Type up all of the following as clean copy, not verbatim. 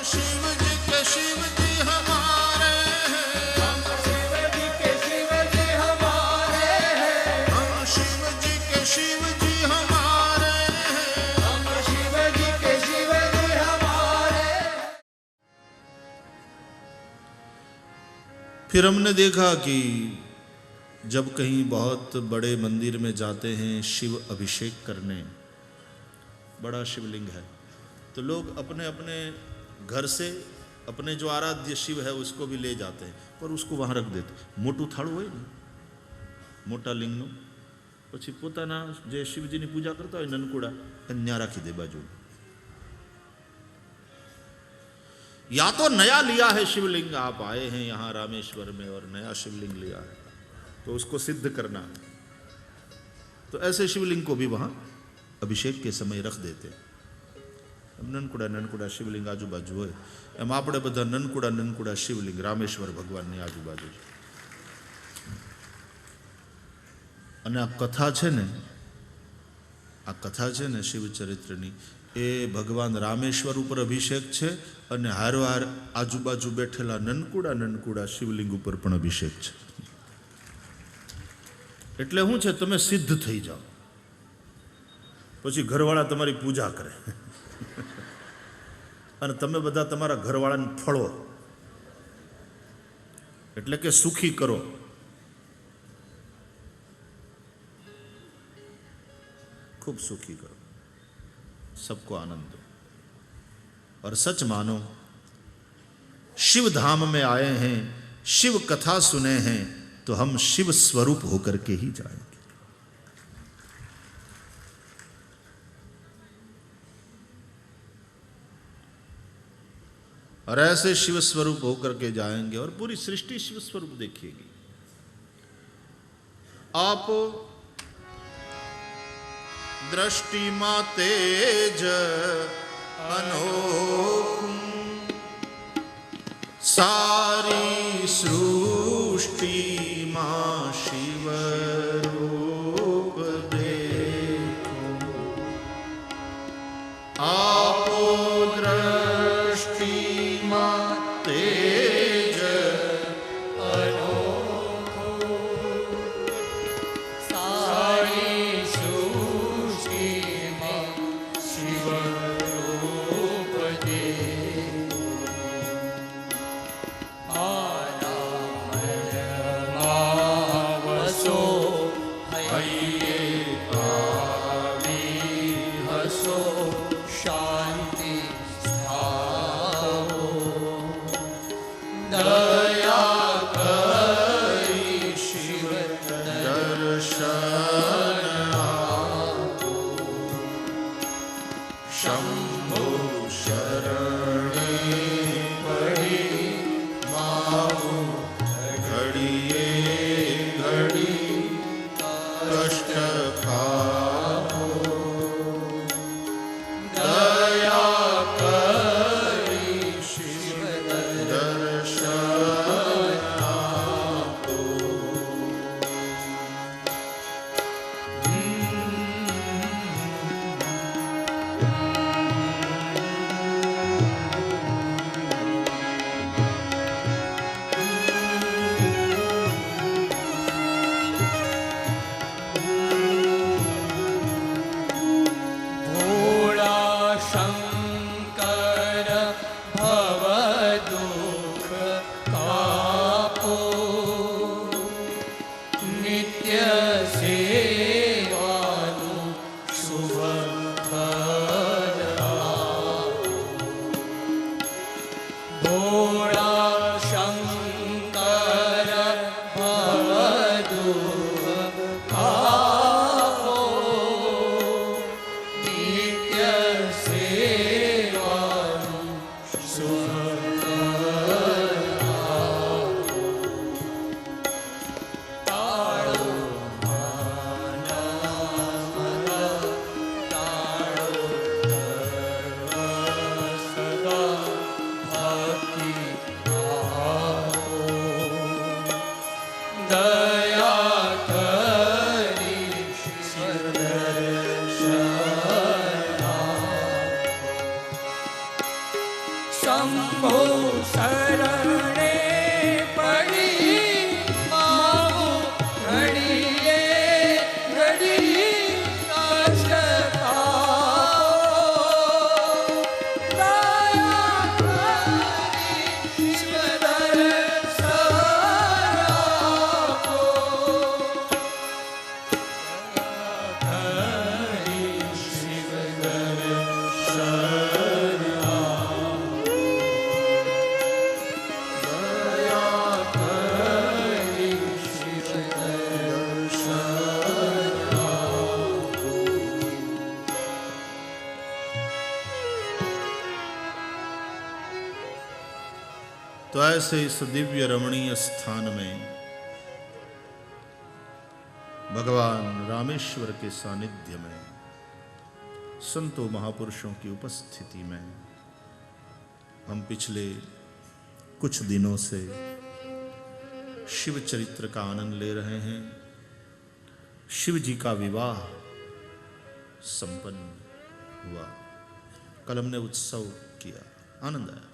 शिव जी के शिव जी हमारे हैं, हम शिव जी के शिव जी हमारे हैं, हम शिव जी के शिव जी हमारे हैं, हम शिव जी के शिव जी हमारे। फिर हमने देखा कि जब कहीं बहुत बड़े मंदिर में जाते हैं शिव अभिषेक करने, बड़ा शिवलिंग है, तो लोग अपने अपने घर से अपने जो आराध्य शिव है उसको भी ले जाते हैं, पर उसको वहाँ रख देते। मोटू थाळું હોય ને, મોટા લિંગનું, પછી પોતાના જે શિવજીની પૂજા કરતા હોય નનકુડા ત્યાં રાખી દે બાજુ। या तो नया लिया है शिवलिंग, आप आए हैं यहाँ रामेश्वर में और नया शिवलिंग लिया है तो उसको सिद्ध करना है, तो ऐसे शिवलिंग को भी वहाँ अभिषेक के समय रख देते। ननकुड़ा ननकुड़ा शिवलिंग आजू बाजू हो, एम आपणे बधा ननकुड़ा ननकुड़ा शिवलिंग रामेश्वर भगवान ने आजू बाजू। अने आ कथा छे ने, आ कथा छे ने शिवचरित्रनी, ए भगवान रामेश्वर ऊपर अभिषेक छे अने हारोहार आजूबाजू बैठेला ननकुड़ा ननकुड़ा शिवलिंग ऊपर पण अभिषेक छे। એટલે શું છે, તમે સિદ્ધ થઈ જાઓ પછી ઘરવાળા તમારી પૂજા કરે અને તમે બધા તમારા ઘરવાળાને ફળો, એટલે કે સુખી કરો। खूब सुखी करो, सबको आनंद दो और सच मानो शिव धाम में आए हैं, शिव कथा सुने हैं तो हम शिव स्वरूप होकर के ही जाएंगे। और ऐसे शिव स्वरूप होकर के जाएंगे और पूरी सृष्टि शिव स्वरूप देखिएगी। आप दृष्टि मा तेज अनोखुं, सारी सृष्टि मां शिव रूप देखो। आपो दृष्टि मां तेज अनोखो, सारी सृष्टि में शिव रूप देखो। आरामवसो हये आवी हसो, शांति स्थाओ। दया करी शिव दर्शन आपो, शंभु शरणे पड़ी माहु घड़िए घड़ी कष्ट खाओ। दया करी शिव दर्शन आपो। शंभो शरणे पड़ी मामो घड़िए घड़ी कष्ट तापो दया करी ईश्वर सरापो तो ऐसे इस दिव्य रमणीय स्थान में भगवान रामेश्वर के सानिध्य में संतों महापुरुषों की उपस्थिति में हम पिछले कुछ दिनों से शिव चरित्र का आनंद ले रहे हैं। शिव जी का विवाह संपन्न हुआ। कल हमने उत्सव किया, आनंद आया।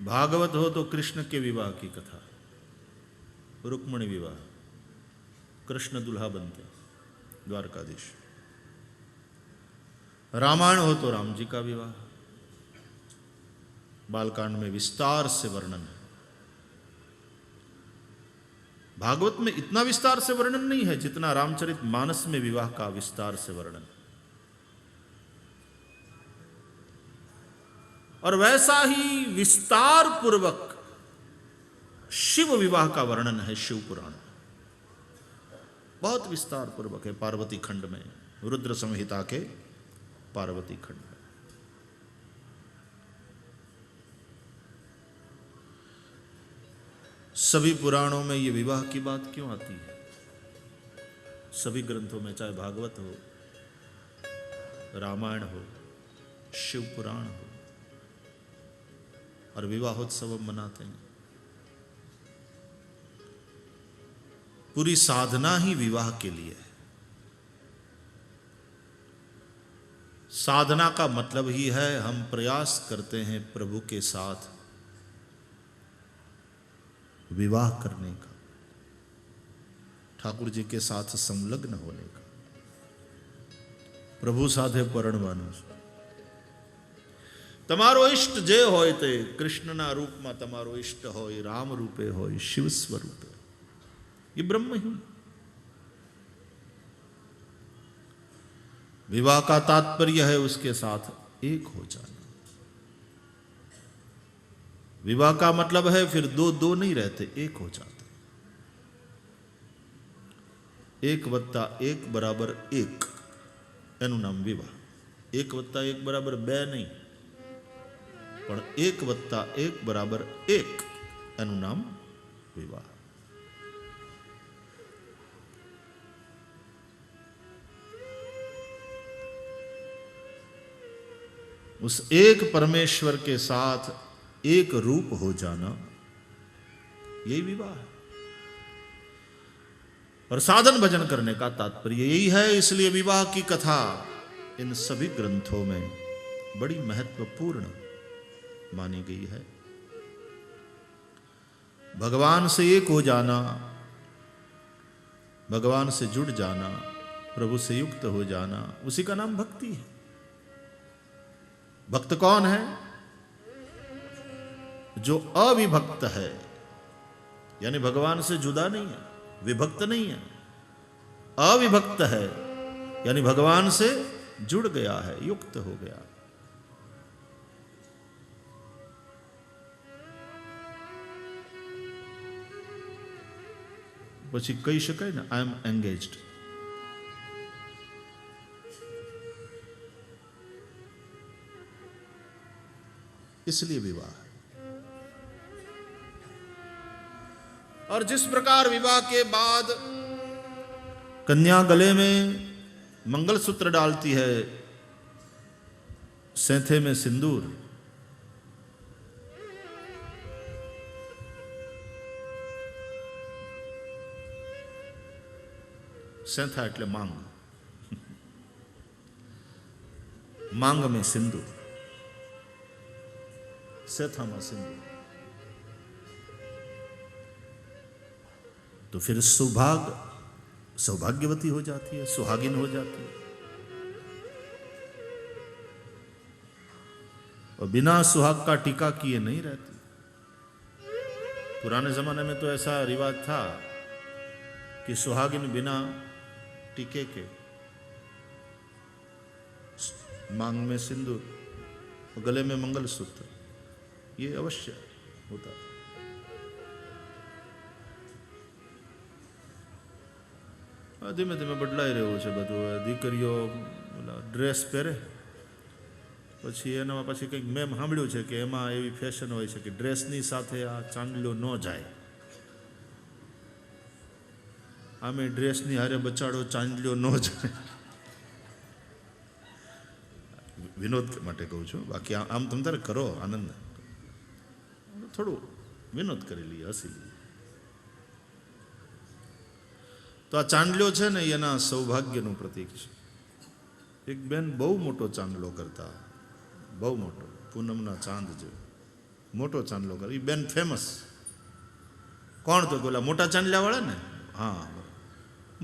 भागवत हो तो कृष्ण के विवाह की कथा, रुक्मणी विवाह, कृष्ण दुल्हा बनते द्वारकाधीश। रामायण हो तो राम जी का विवाह, बालकांड में विस्तार से वर्णन है। भागवत में इतना विस्तार से वर्णन नहीं है जितना रामचरित मानस में विवाह का विस्तार से वर्णन। और वैसा ही विस्तार पूर्वक शिव विवाह का वर्णन है शिव पुराण। बहुत विस्तार पूर्वक है पार्वती खंड में, रुद्र संहिता के पार्वती खंड में। सभी पुराणों में ये विवाह की बात क्यों आती है? सभी ग्रंथों में, चाहे भागवत हो, रामायण हो, शिव पुराण हो, और विवाहोत्सव हम मनाते हैं। पूरी साधना ही विवाह के लिए है। साधना का मतलब ही है हम प्रयास करते हैं प्रभु के साथ विवाह करने का, ठाकुर जी के साथ संलग्न होने का। प्रभु साधे परણવાનું। તમારો ઇષ્ટ જે હોય તે કૃષ્ણના રૂપમાં તમારો ઇષ્ટ હોય, રામ રૂપે હોય, શિવ સ્વરૂપે, ये ब्रह्म ही। विवाह का तात्पर्य है उसके साथ एक हो जाना। विवाह का मतलब है फिर दो दो नहीं रहते, एक हो जाते। 1+1 = 1 એનું નામ વિવાહ। 1+1 = 2 नहीं, પણ 1+1 = 1 એનું નામ વિવાહ। उस एक परमेश्वर के साथ एक रूप हो जाना, यही विवाह है। और साधन भजन करने का तात्पर्य यही है। इसलिए विवाह की कथा इन सभी ग्रंथों में बड़ी महत्वपूर्ण मानी गई है। भगवान से एक हो जाना, भगवान से जुड़ जाना, प्रभु से युक्त हो जाना, उसी का नाम भक्ति है। भक्त कौन है? जो अविभक्त है, यानी भगवान से जुदा नहीं है, विभक्त नहीं है, अविभक्त है, यानी भगवान से जुड़ गया है, युक्त हो गया। પછી કહી શકાય ને, आई एम एंगेज्ड। इसलिए विवाह। और जिस प्रकार विवाह के बाद कन्या गले में मंगलसूत्र डालती है, सेंथे में सिंदूर, सेंथा એટલે માંગ, मांग में सिंदूर, सेथामा सिंदूर, तो फिर सौभाग्यवती हो जाती है, सुहागिन हो जाती है। और बिना सुहाग का टीका किए नहीं रहती। पुराने जमाने में तो ऐसा रिवाज था कि सुहागिन बिना टीके के, मांग में सिंदूर, गले में मंगलसूत्र, ये अवश्य होता था। धीमे धीमे बदलाई રહ્યું છે બધું। દીકરીઓ ડ્રેસ પહેરે, પછી એનામાં પછી કંઈક મેં સાંભળ્યું છે કે એમાં એવી ફેશન હોય છે કે ડ્રેસની સાથે આ ચાંદલો ન જાય। આમે ડ્રેસની હારે બચાડો ચાંદલો ન જાય। વિનોદ માટે કહું છું, બાકી આમ તમ તારે કરો આનંદ, થોડું વિનોદ કરી લઈએ, હસી લઈએ। તો આ ચાંદલો છે ને એના સૌભાગ્યનું પ્રતીક છે। એક બેન બહુ મોટો ચાંદલો કરતા, બહુ મોટો, પૂનમના ચાંદ જેવો મોટો ચાંદલો કરે। એ બેન ફેમસ। કોણ? તો પેલા મોટા ચાંદલાવાળા ને, હા,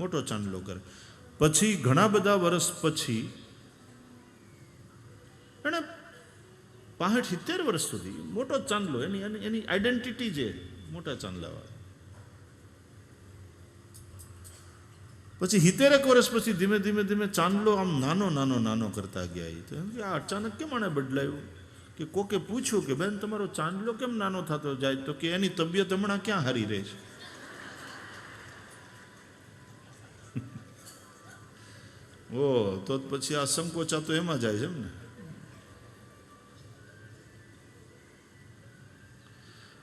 મોટો ચાંદલો કરે। પછી ઘણા બધા વર્ષ પછી એને 65-70 વર્ષ સુધી મોટો ચાંદલો, એની આઈડેન્ટિટી જે મોટા ચાંદલાવાળા। પછી 70 વર્ષ પછી ધીમે ધીમે ધીમે ચાંદલો આમ નાનો નાનો નાનો કરતા ગયા। તો એમ કે આ અચાનક કેમ આને બદલાયું? કે કોકે પૂછ્યું કે બેન તમારો ચાંદલો કેમ નાનો થતો જાય? તો કે એની તબિયત હમણાં ક્યાં હારી રહે છે। ઓ તો પછી આ સંકોચા તો એમાં જાય છે ને।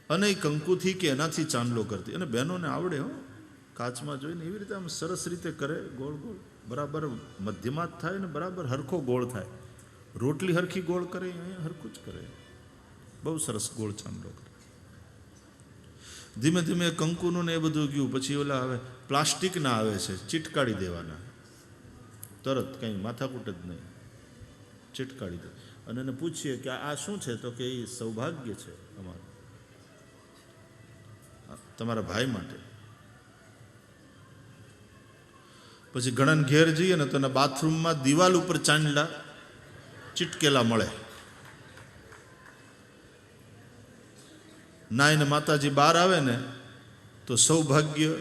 અને એ કંકુથી કે એનાથી ચાંદલો કરતી, અને બહેનોને આવડે હો, કાચમાં જોઈને એવી રીતે આમ સરસ રીતે કરે, ગોળ ગોળ, બરાબર મધ્યમાં જ થાય ને બરાબર હરખો ગોળ થાય। રોટલી હરખી ગોળ કરે, અહીંયા હરખું જ કરે, બહુ સરસ ગોળ ચાંદલો કરે। ધીમે ધીમે કંકુનું ને એ બધું ગયું, પછી ઓલા હવે પ્લાસ્ટિકના આવે છે, ચીટકાડી દેવાના, તરત કંઈ માથાકૂટ જ નહીં, ચીટકાડી દે। અને એને પૂછીએ કે આ શું છે? તો કે એ સૌભાગ્ય છે અમારું, તમારા ભાઈ માટે। પછી ઘણાને ઘેર જઈએ ને તો એના બાથરૂમમાં દિવાલ ઉપર ચાંદલા ચીટકેલા મળે। નાઈને માતાજી બહાર આવે ને તો સૌભાગ્ય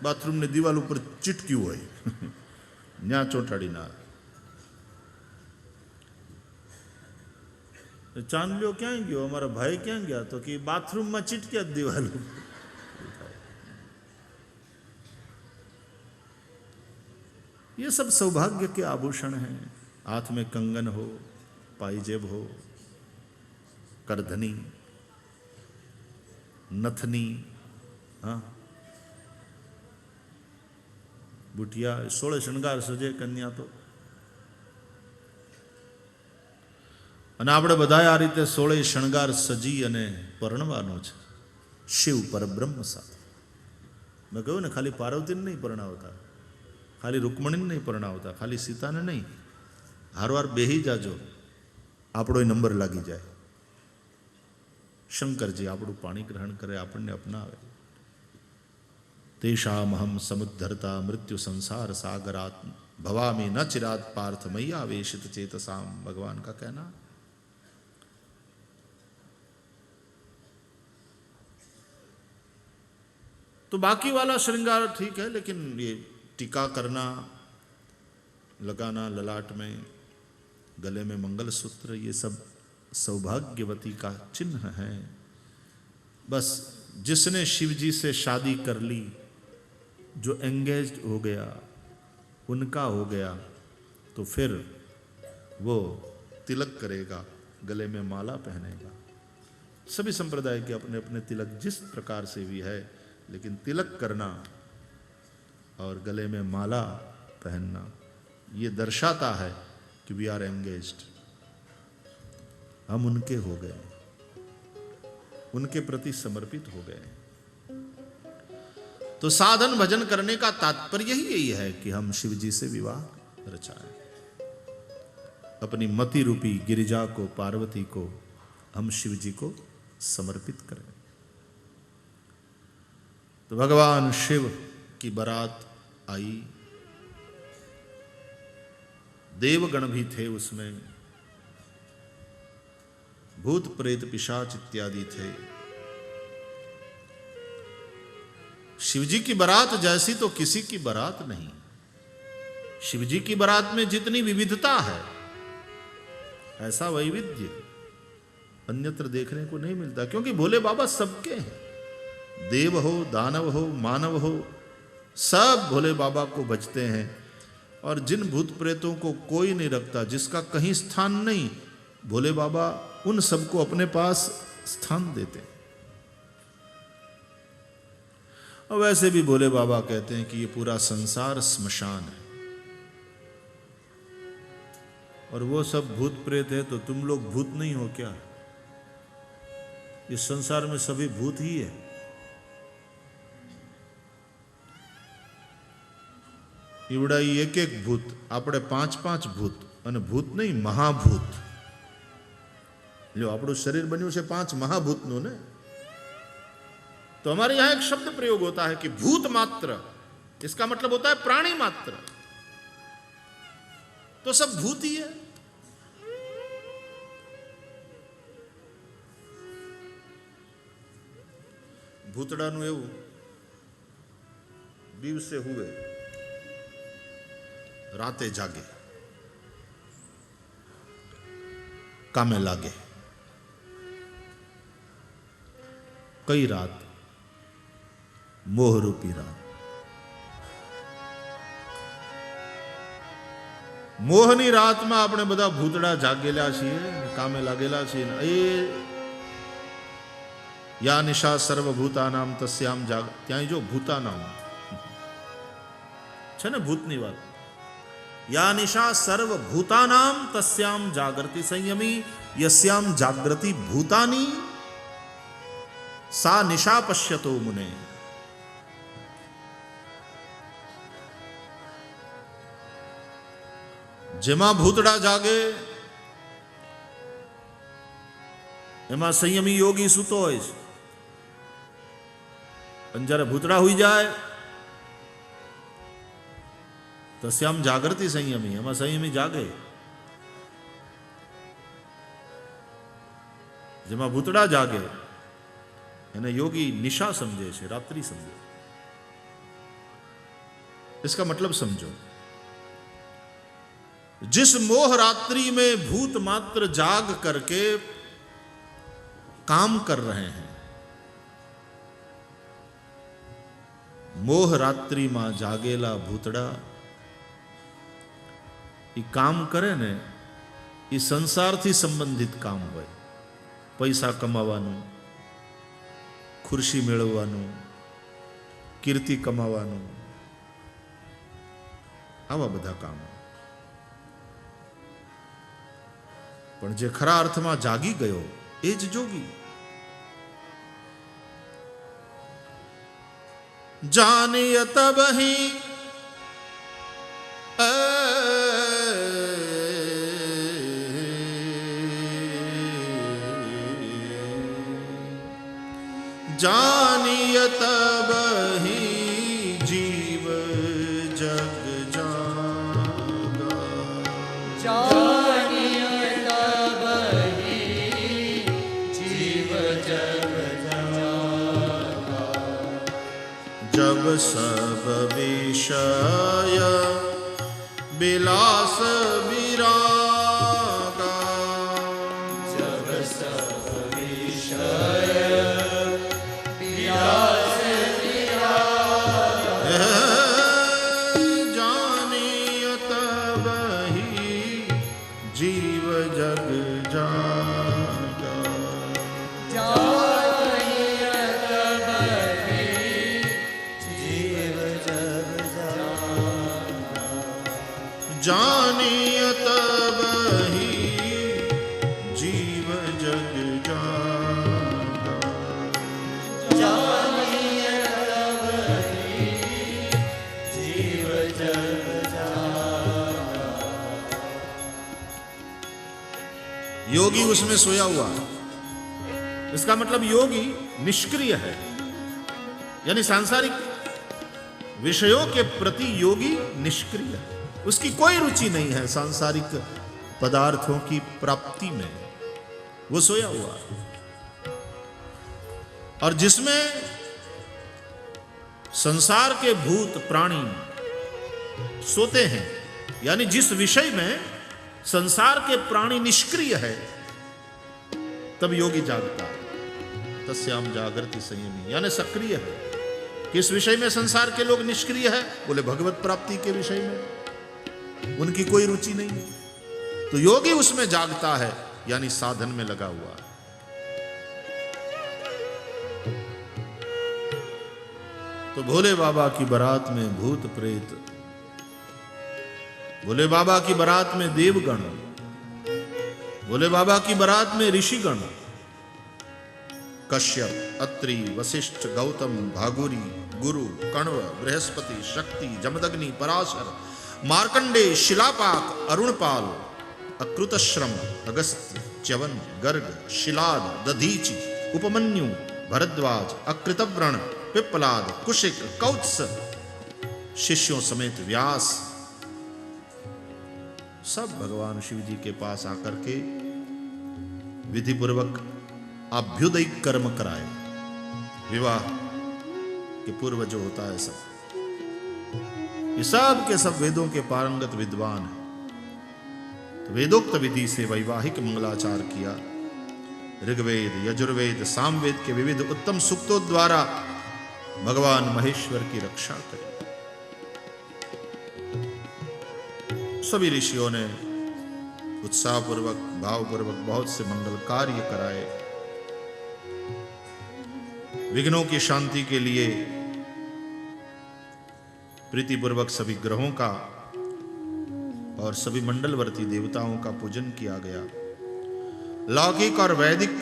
બાથરૂમની દિવાલ ઉપર ચીટક્યું હોય, ન્યા ચોંટાડી ના આવે। ચાંદલો ક્યાં ગયો? અમારા ભાઈ ક્યાં ગયા? તો કે બાથરૂમમાં ચીટક્યા જ દિવાલ ઉપર। ये सब सौभाग्य के आभूषण हैं। हाथ में कंगन हो, पायजेब हो, करधनी, नथनी, हाँ, बुटिया, 16 श्रृंगार सजे कन्या तो। અને આપણે બધા આ રીતે 16 શણગાર સજી અને પરણવાનો છે શિવ પરબ્રહ્મ સાથે। મેં કહ્યું ને, ખાલી પાર્વતીને નહીં પરણાવતા, ખાલી રૂકમણીને નહીં પરણાવતા, ખાલી સીતાને નહીં, હારવાર બેહી જાજો, આપણો નંબર લાગી જાય। શંકરજી આપણું પાણી ગ્રહણ કરે, આપણને અપનાવે। તેષામહમ સમુદ્ધરતા મૃત્યુ સંસાર सागरात भवामि न चिरात पार्थ मैया वेशित चेतसाम, भगवान का कहना। तो बाकी वाला श्रृंगार ठीक है, लेकिन ये टीका करना, लगाना ललाट में, गले में मंगलसूत्र, ये सब सौभाग्यवती का चिन्ह है। बस जिसने शिव जी से शादी कर ली, जो एंगेज्ड हो गया, उनका हो गया, तो फिर वो तिलक करेगा, गले में माला पहनेगा। सभी संप्रदाय के अपने अपने तिलक जिस प्रकार से भी है, लेकिन तिलक करना और गले में माला पहनना ये दर्शाता है कि वी आर एंगेज्ड, हम उनके हो गए, उनके प्रति समर्पित हो गए। तो साधन भजन करने का तात्पर्य ही यही है कि हम शिव जी से विवाह रचाएं। अपनी मति रूपी गिरिजा को, पार्वती को हम शिव जी को समर्पित करें। तो भगवान शिव की बारात आई, देवगण भी थे उसमें, भूत प्रेत पिशाच इत्यादि थे। शिवजी की बारात जैसी तो किसी की बारात नहीं। शिवजी की बारात में जितनी विविधता है, ऐसा वैविध्य अन्यत्र देखने को नहीं मिलता, क्योंकि भोले बाबा सबके हैं। देव हो, दानव हो, मानव हो, सब भोले बाबा को भजते हैं। और जिन भूत प्रेतों को कोई नहीं रखता, जिसका कहीं स्थान नहीं, भोले बाबा उन सबको अपने पास स्थान देते हैं। और वैसे भी भोले बाबा कहते हैं कि ये पूरा संसार स्मशान है, और वो सब भूत प्रेत है तो तुम लोग भूत नहीं हो क्या? इस संसार में सभी भूत ही है। ઈવડા એક એક ભૂત, આપણે 5-5 ભૂત, અને ભૂત નહીં મહાભૂત। જો આપણું શરીર બન્યું છે 5 મહાભૂતનું ને, तो हमारे यहां एक शब्द प्रयोग होता है कि भूत मात्र, इसका मतलब होता है प्राणी मात्र। तो सब भूत ही है। ભૂતડાનું એવું દિવસે હુવે, રાતે જાગે, કામે લાગે। કઈ રાત? મોહરૂપી રાત। મોહની રાતમાં આપણે બધા ભૂતડા જાગેલા છીએ, કામે લાગેલા છીએ। એ યા નિશા સર્વભૂતાનામ તસ્યામ જાગ, ત્યાં જો ભૂતાનામ છે ને ભૂતની વાત। યા નિશા સર્વભૂતાનામ તસ્યામ જાગૃતિ સંયમી યસ્યામ જાગૃતિ ભૂતાની સા નિશા પશ્યતો મુને। જેમાં ભૂતડા જાગે એમાં સંયમી યોગી સૂતો હોય છે, અને જ્યારે ભૂતડા હોઈ જાય તો શ્યામ જાગૃતિ સંયમી, એમાં સંયમી જાગે। જેમાં ભૂતડા જાગે એને યોગી નિશા સમજે છે, રાત્रि समझे। इसका मतलब समझो, जिस मोह रात्रि में भूत मात्र जाग करके काम कर रहे हैं, मोह रात्रि में जागेला भूतड़ा ये काम करे ने, ये संसार थी संबंधित काम होय। पैसा कमावानुं, खुर्शी मेळववानुं, कीर्ति कमावानुं, आवा बधा काम। पण जे खरा अर्थमां जागी गयो ए ज जोगी। जानिय तबहि जानिय तबहि जीव जग जागा। जब सब विषय विलास विरागा, जब सब विषय विलास विरागा। जानिय तबहि जीव जग जागा। जानिय तबहि जीव जग जागा। जानिय तबहि जीव जग जागा। योगी उसमें सोया हुआ है। इसका मतलब योगी निष्क्रिय है, यानी सांसारिक विषयों के प्रति योगी निष्क्रिय है। उसकी कोई रुचि नहीं है सांसारिक पदार्थों की प्राप्ति में, वो सोया हुआ है। और जिसमें संसार के भूत प्राणी सोते हैं, यानी जिस विषय में संसार के प्राणी निष्क्रिय है, तब योगी जागता है। तस्याम जागृति संयमी, यानी सक्रिय है। किस विषय में संसार के लोग निष्क्रिय है? बोले भगवत प्राप्ति के विषय में उनकी कोई रुचि नहीं है। तो योगी उसमें जागता है, यानी साधन में लगा हुआ है। तो भोले बाबा की बारात में भूत प्रेत, भोले बाबा की बारात में देवगण, भोले बाबा की बारात में ऋषिगण, कश्यप, अत्रि, वशिष्ठ, गौतम, भागुरी, गुरु, कण्व, बृहस्पति, शक्ति, जमदग्नि, पराशर, मार्कंडे, शिलापाक, अरुणपाल, अकृतश्रम, अगस्त्य, च्यवन, गर्ग, शिलाद, दधीचि, उपमन्यु, भरद्वाज, अकृतव्रण, पिप्पलाद, कुशिक, कौत्स, शिष्यों समेत व्यास, सब भगवान शिव जी के पास आकर के विधि पूर्वक अभ्युदयिक कर्म कराए। विवाह के पूर्व जो होता है सब, ये सब के सब वेदों के पारंगत विद्वान हैं। तो वेदोक्त विधि से वैवाहिक मंगलाचार किया। ऋग्वेद, यजुर्वेद, सामवेद के विविध उत्तम सूक्तों द्वारा भगवान महेश्वर की रक्षा करी। सभी ऋषियों ने उत्साहपूर्वक, भावपूर्वक बहुत से मंगल कार्य कराए। विघ्नों की शांति के लिए प्रीतिपूर्वक सभी ग्रहों का और सभी मंडलवर्ती देवताओं का पूजन किया गया। लौकिक और वैदिक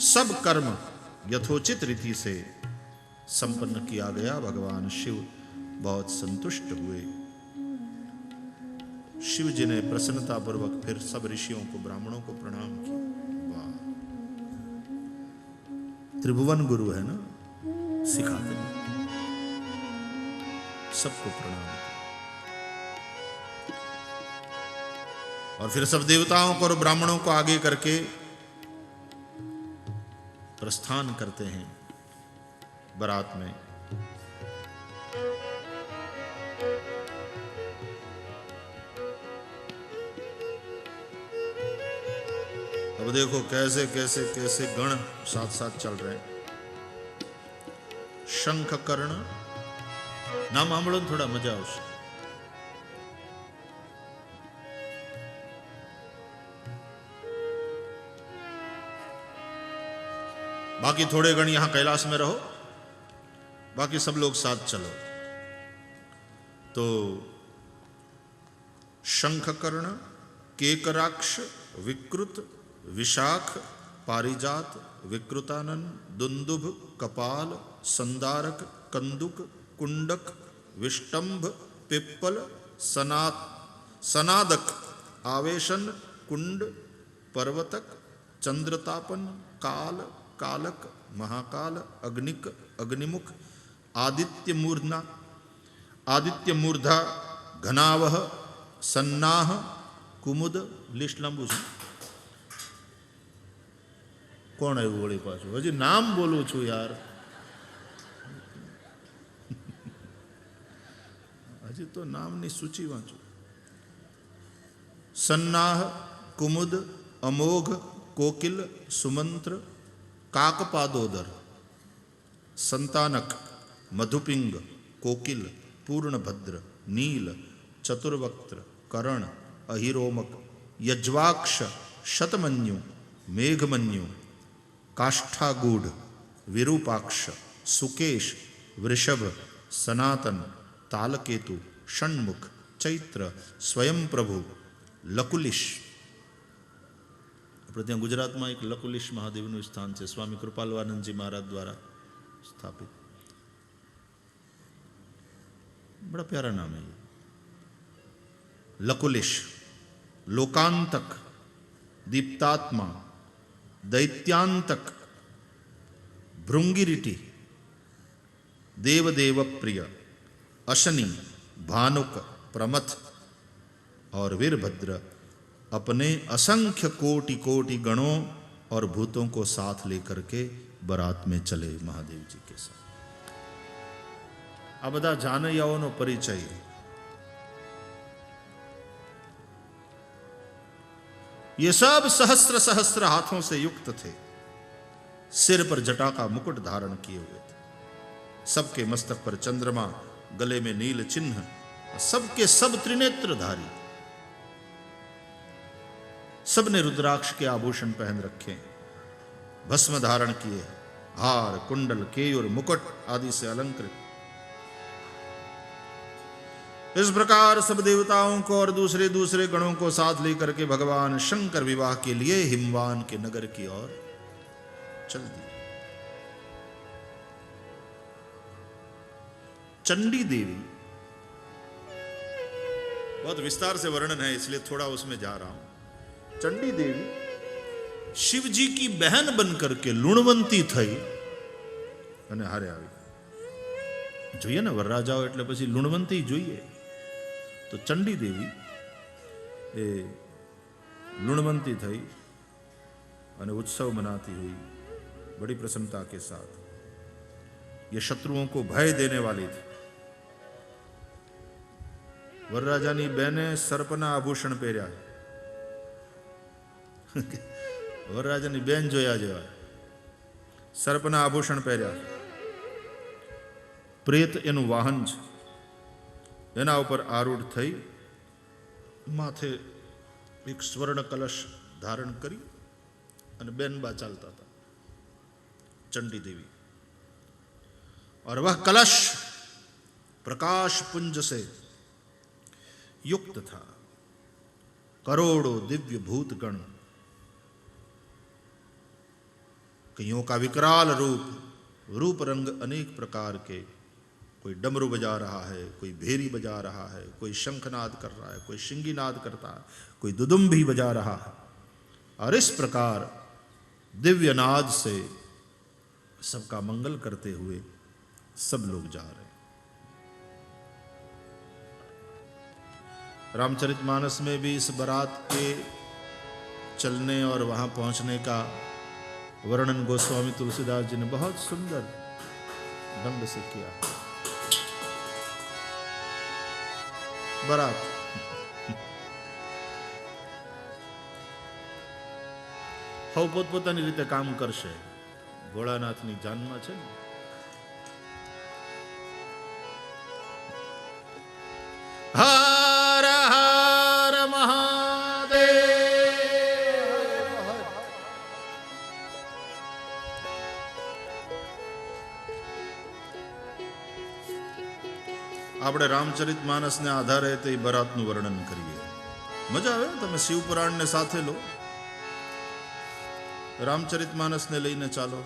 सब कर्म यथोचित रीति से संपन्न किया गया। भगवान शिव बहुत संतुष्ट हुए। शिव जी ने प्रसन्नता पूर्वक फिर सब ऋषियों को, ब्राह्मणों को प्रणाम किया। वाह, त्रिभुवन गुरु है ना, सिखाते हैं, सबको प्रणाम। और फिर सब देवताओं को और ब्राह्मणों को आगे करके प्रस्थान करते हैं बारात में। अब देखो कैसे कैसे कैसे गण साथ साथ चल रहे हैं। शंख कर्ण नाम सांभळो ने थोड़ा मजा आवशे। बाकी थोड़े गण यहां कैलाश में रहो, बाकी सब लोग साथ चलो। तो शंखकर्ण, केकराक्ष, विकृत, विशाख, पारिजात, विकृतानन, दुंदुभ, कपाल, संदारक, कंदुक, कुंडक, विष्टंभ, पिप्पल, सनादक, आवेशन, कुंड, पर्वतक, चंद्रतापन, काल, कालक, महाकाल, अग्निक, अग्निमुख, आदित्य मूर्धा, घनावह, सन्नाह, कुमुद, लिस्ट लांबू छे। कोण आव्युं वળી पाछું? हजी नाम बोलूं छुं यार, हजी तो नामनी सूची वांचू। सन्नाह, कुमुद, अमोघ, कोकिल, सुमंत्र, काकपादोदर, संतानक, मधुपिंग, कोकिल, पूर्णभद्र, नील, चतुर्वक्त्र, करण, अहिरोमक, यज्वाक्ष, शतमन्यु, मेघमन्यु, काष्ठागूढ़, विरूपाक्ष, सुकेश, वृषभ, सनातन, तालकेतु, षण्मुख, चैत्र, स्वयं प्रभु, लकुलिश। આપણે ત્યાં ગુજરાતમાં એક લકુલિશ મહાદેવનું સ્થાન છે, સ્વામી કૃપાલવાનંદજી મહારાજ દ્વારા સ્થાપિત। बड़ा प्यारा नाम है ये, लकुलिश। लोकांतक, दीप्तात्मा, दैत्यांतक, भृंगिरिटी, देवदेव प्रिय, अशनि, भानुक, प्रमथ और वीरभद्र अपने असंख्य कोटि कोटि गणों और भूतों को साथ लेकर के बारात में चले महादेव जी के साथ। आ बधा जानैयाओनो परिचय। ये सब सहस्त्र सहस्त्र हाथों से युक्त थे, सिर पर जटा का मुकुट धारण किए हुए थे, सबके मस्तक पर चंद्रमा, गले में नील चिन्ह, सबके सब त्रिनेत्रधारी, सबने रुद्राक्ष के आभूषण पहन रखे, भस्म धारण किए, हार, कुंडल, केयूर, मुकुट आदि से अलंकृत। इस प्रकार सब देवताओं को और दूसरे दूसरे गणों को साथ लेकर के भगवान शंकर विवाह के लिए हिमवान के नगर की ओर चल दिए। चंडी देवी, बहुत विस्तार से वर्णन है इसलिए थोड़ा उसमें जा रहा हूं। चंडी देवी शिव जी की बहन बनकर के लूणवंती थई અને હારે આવી। જોઈએ ને વરરાજાઓ એટલે પછી લૂણવંતી જોઈએ, તો ચંડી દેવી એ लूणवंती थई અને उत्सव मनाती हुई बड़ी प्रसन्नता के साथ। ये शत्रुओं को भय देने वाली थी। वरराजानी बहने सर्पना आभूषण पहर्या। वरराजानी बहन जोया जेवा सर्पना आभूषण पहर्या। प्रेत एनु वाहन छे, एना उपर आरूढ़ थई माथे एक स्वर्ण कलश धारण करी અને બેનબા ચાલતા હતા चंडी देवी। और वह कलश प्रकाश पुंज से युक्त था। करोड़ों दिव्य भूतगण, कईयों का विकराल रूप, रूप रंग अनेक प्रकार के, कोई डमरू बजा रहा है, कोई भेरी बजा रहा है, कोई शंखनाद कर रहा है, कोई शिंगीनाद करता है, कोई दुदुम्भी बजा रहा है। और इस प्रकार दिव्य नाद से सबका मंगल करते हुए सब लोग जा रहे हैं। रामचरितमानस में भी इस बारात के चलने और वहां पहुंचने का वर्णन गोस्वामी तुलसीदास जी ने बहुत सुंदर ढंग से किया। बारात हव પોતપોતાની રીતે કામ કરશે। ભોળાનાથની જાનમાં છે ને। હર હર મહાદેવ। આપણે રામચરિતમાનસને આધારે તે બરાતનું વર્ણન કરીએ। મજા આવે તમે શિવપુરાણને સાથે લો, रामचरितमानस ने लईने चालो,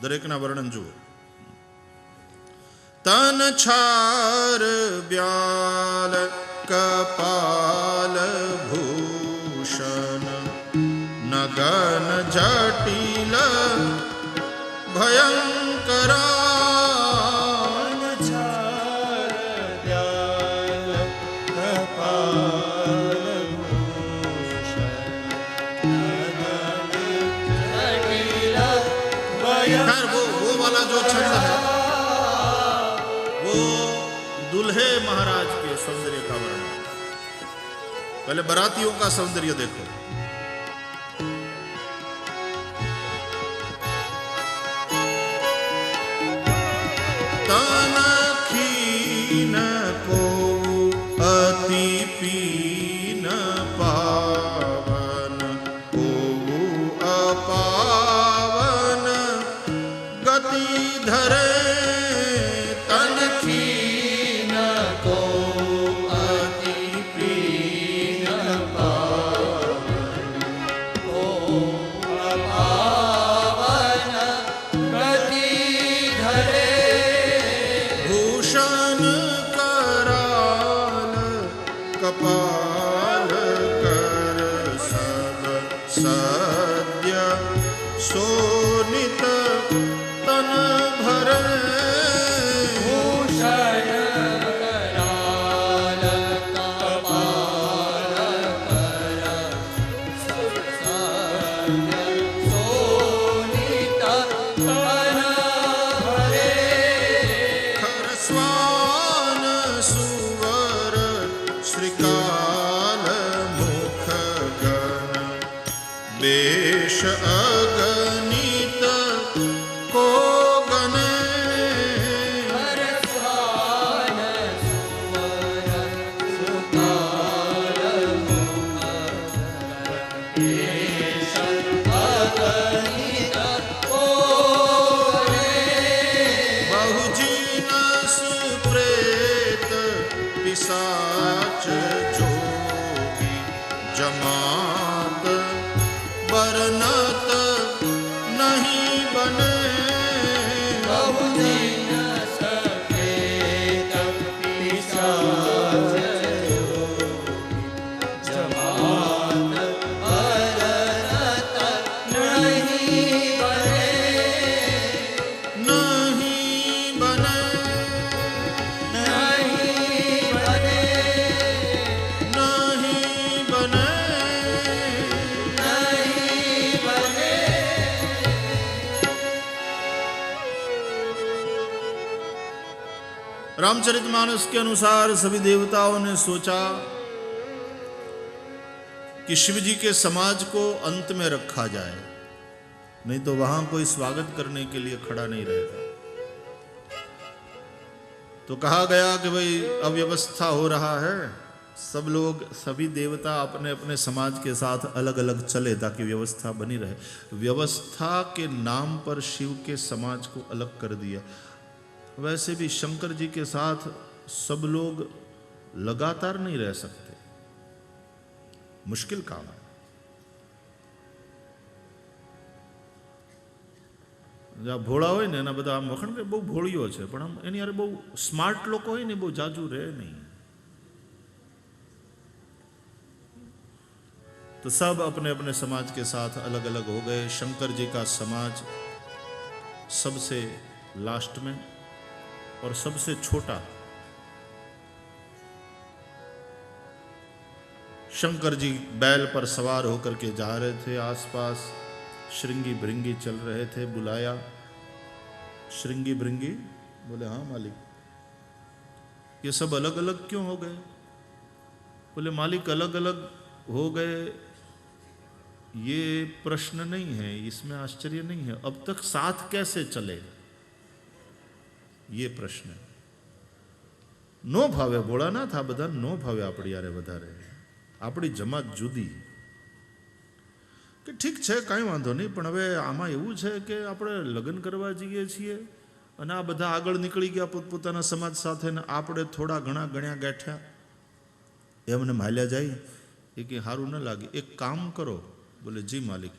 दरेकना वर्णन जुओ। तन छार ब्याल कपाल भूषण नगन जटिल भयंकरा। वो वाला जो छंद है वो दुल्हे महाराज के सौंदर्य का वर्णन। पहले बारातियों का सौंदर्य देखो। तन खीन को अति पीन पावन को अपावन गति धरे। तन खीन को अति पीन पावन को अपावन गति धरे। भूषण कराल कपाल कर अगणित को गने पिशाच जोगी जमात बरनत नहीं बने रामचरितमानस के अनुसार सभी देवताओं ने सोचा कि शिव जी के समाज को अंत में रखा जाए, नहीं तो वहां कोई स्वागत करने के लिए खड़ा नहीं रहेगा। तो कहा गया कि भाई अव्यवस्था हो रहा है, सब लोग सभी देवता अपने अपने समाज के साथ अलग अलग चले ताकि व्यवस्था बनी रहे। व्यवस्था के नाम पर शिव के समाज को अलग कर दिया। वैसे भी शंकर जी के साथ सब लोग लगातार नहीं रह सकते, मुश्किल काम है। જ્યાં ભોળા હોય ને એના બધા આમ વખણ કે બહુ ભોળીઓ છે, પણ આમ એની યાર બહુ સ્માર્ટ લોકો હોય ને બહુ જાજુ રહે નહીં। तो सब अपने अपने समाज के साथ अलग अलग हो गए। शंकर जी का समाज सबसे लास्ट में और सबसे छोटा। शंकर जी बैल पर सवार होकर के जा रहे थे, आसपास श्रृंगी भृंगी चल रहे थे। बुलाया श्रृंगी भृंगी, बोले हाँ मालिक, ये सब अलग अलग क्यों हो गए? बोले मालिक अलग अलग हो गए ये प्रश्न नहीं है, इसमें आश्चर्य नहीं है, अब तक साथ कैसे चले ये प्रश्न। नो भावे बोला ना था बधा नो भावे आपड़ी यारे વધારે આપણી જમાત જુદી કે ઠીક છે કાંઈ વાંધો નહીં, પણ હવે આમાં એવું છે કે આપણે લગ્ન કરવા જઈએ છીએ અને આ બધા આગળ નીકળી ગયા પોતપોતાના સમાજ સાથે ને આપણે થોડા ઘણા ગણ્યા ગાંઠ્યા એમને માલ્યા જાય એ કે સારું ન લાગે। એક કામ કરો। बोले जी मालिक,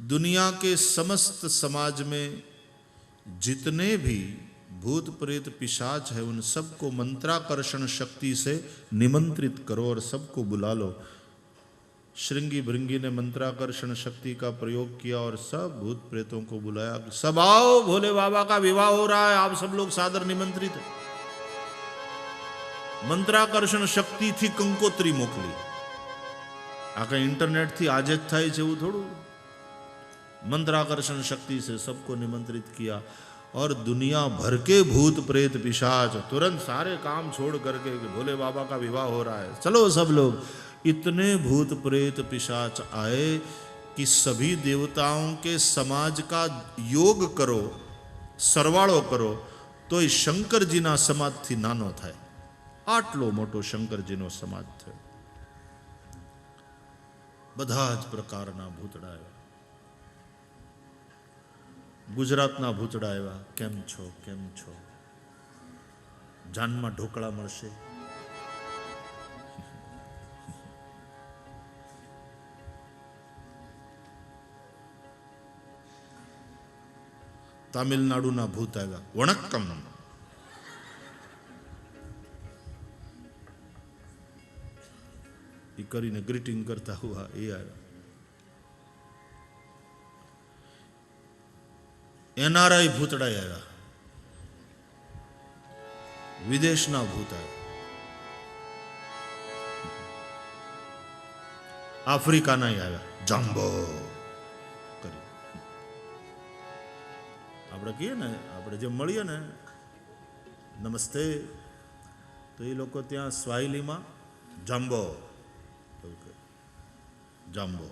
दुनिया के समस्त समाज में जितने भी भूत प्रेत पिशाच है उन सबको मंत्राकर्षण शक्ति से निमंत्रित करो और सबको बुला लो। श्रृंगी भृंगी ने मंत्राकर्षण शक्ति का प्रयोग किया और सब भूत प्रेतों को बुलाया। सब आओ, भोले बाबा का विवाह हो रहा है, आप सब लोग सादर निमंत्रित है। मंत्राकर्षण शक्ति थी कंकोत्री मोकली, आ कहीं इंटरनेट थी आज ज थाय छे एवुं थोड़ुं। मंत्राकर्षण शक्ति से सबको निमंत्रित किया और दुनिया भर के भूत प्रेत पिशाच तुरंत सारे काम छोड़ करके कि भोले बाबा का विवाह हो रहा है, चलो सब लोग। इतने भूत प्रेत पिशाच आए कि सभी देवताओं के समाज का योग करो, सरवाळो करो तो ये शंकर जी ना समाज थी नानो थाय। आटलो मोटो शंकर जी नो समाज थयो। બધા જ પ્રકારના ભૂતડા આવ્યા। ગુજરાતના ભૂતડા આવ્યા, કેમ છો કેમ છો, જાનમાં ઢોકળા મળશે। તામિલનાડુના ભૂત આવ્યા, વણક્કમ। એ કરીને ગ્રીટિંગ કરતા હુઆ એ આવ્યા। એનઆરઆઈ ભૂતડા આવ્યા, વિદેશના ભૂત આવ્યા, આફ્રિકાના આવ્યા, જામ્બો કરી। આપણે કહીએ ને, આપણે જે મળીએ ને નમસ્તે, તો એ લોકો ત્યાં સ્વાહિલીમાં જામ્બો, જામ્બો।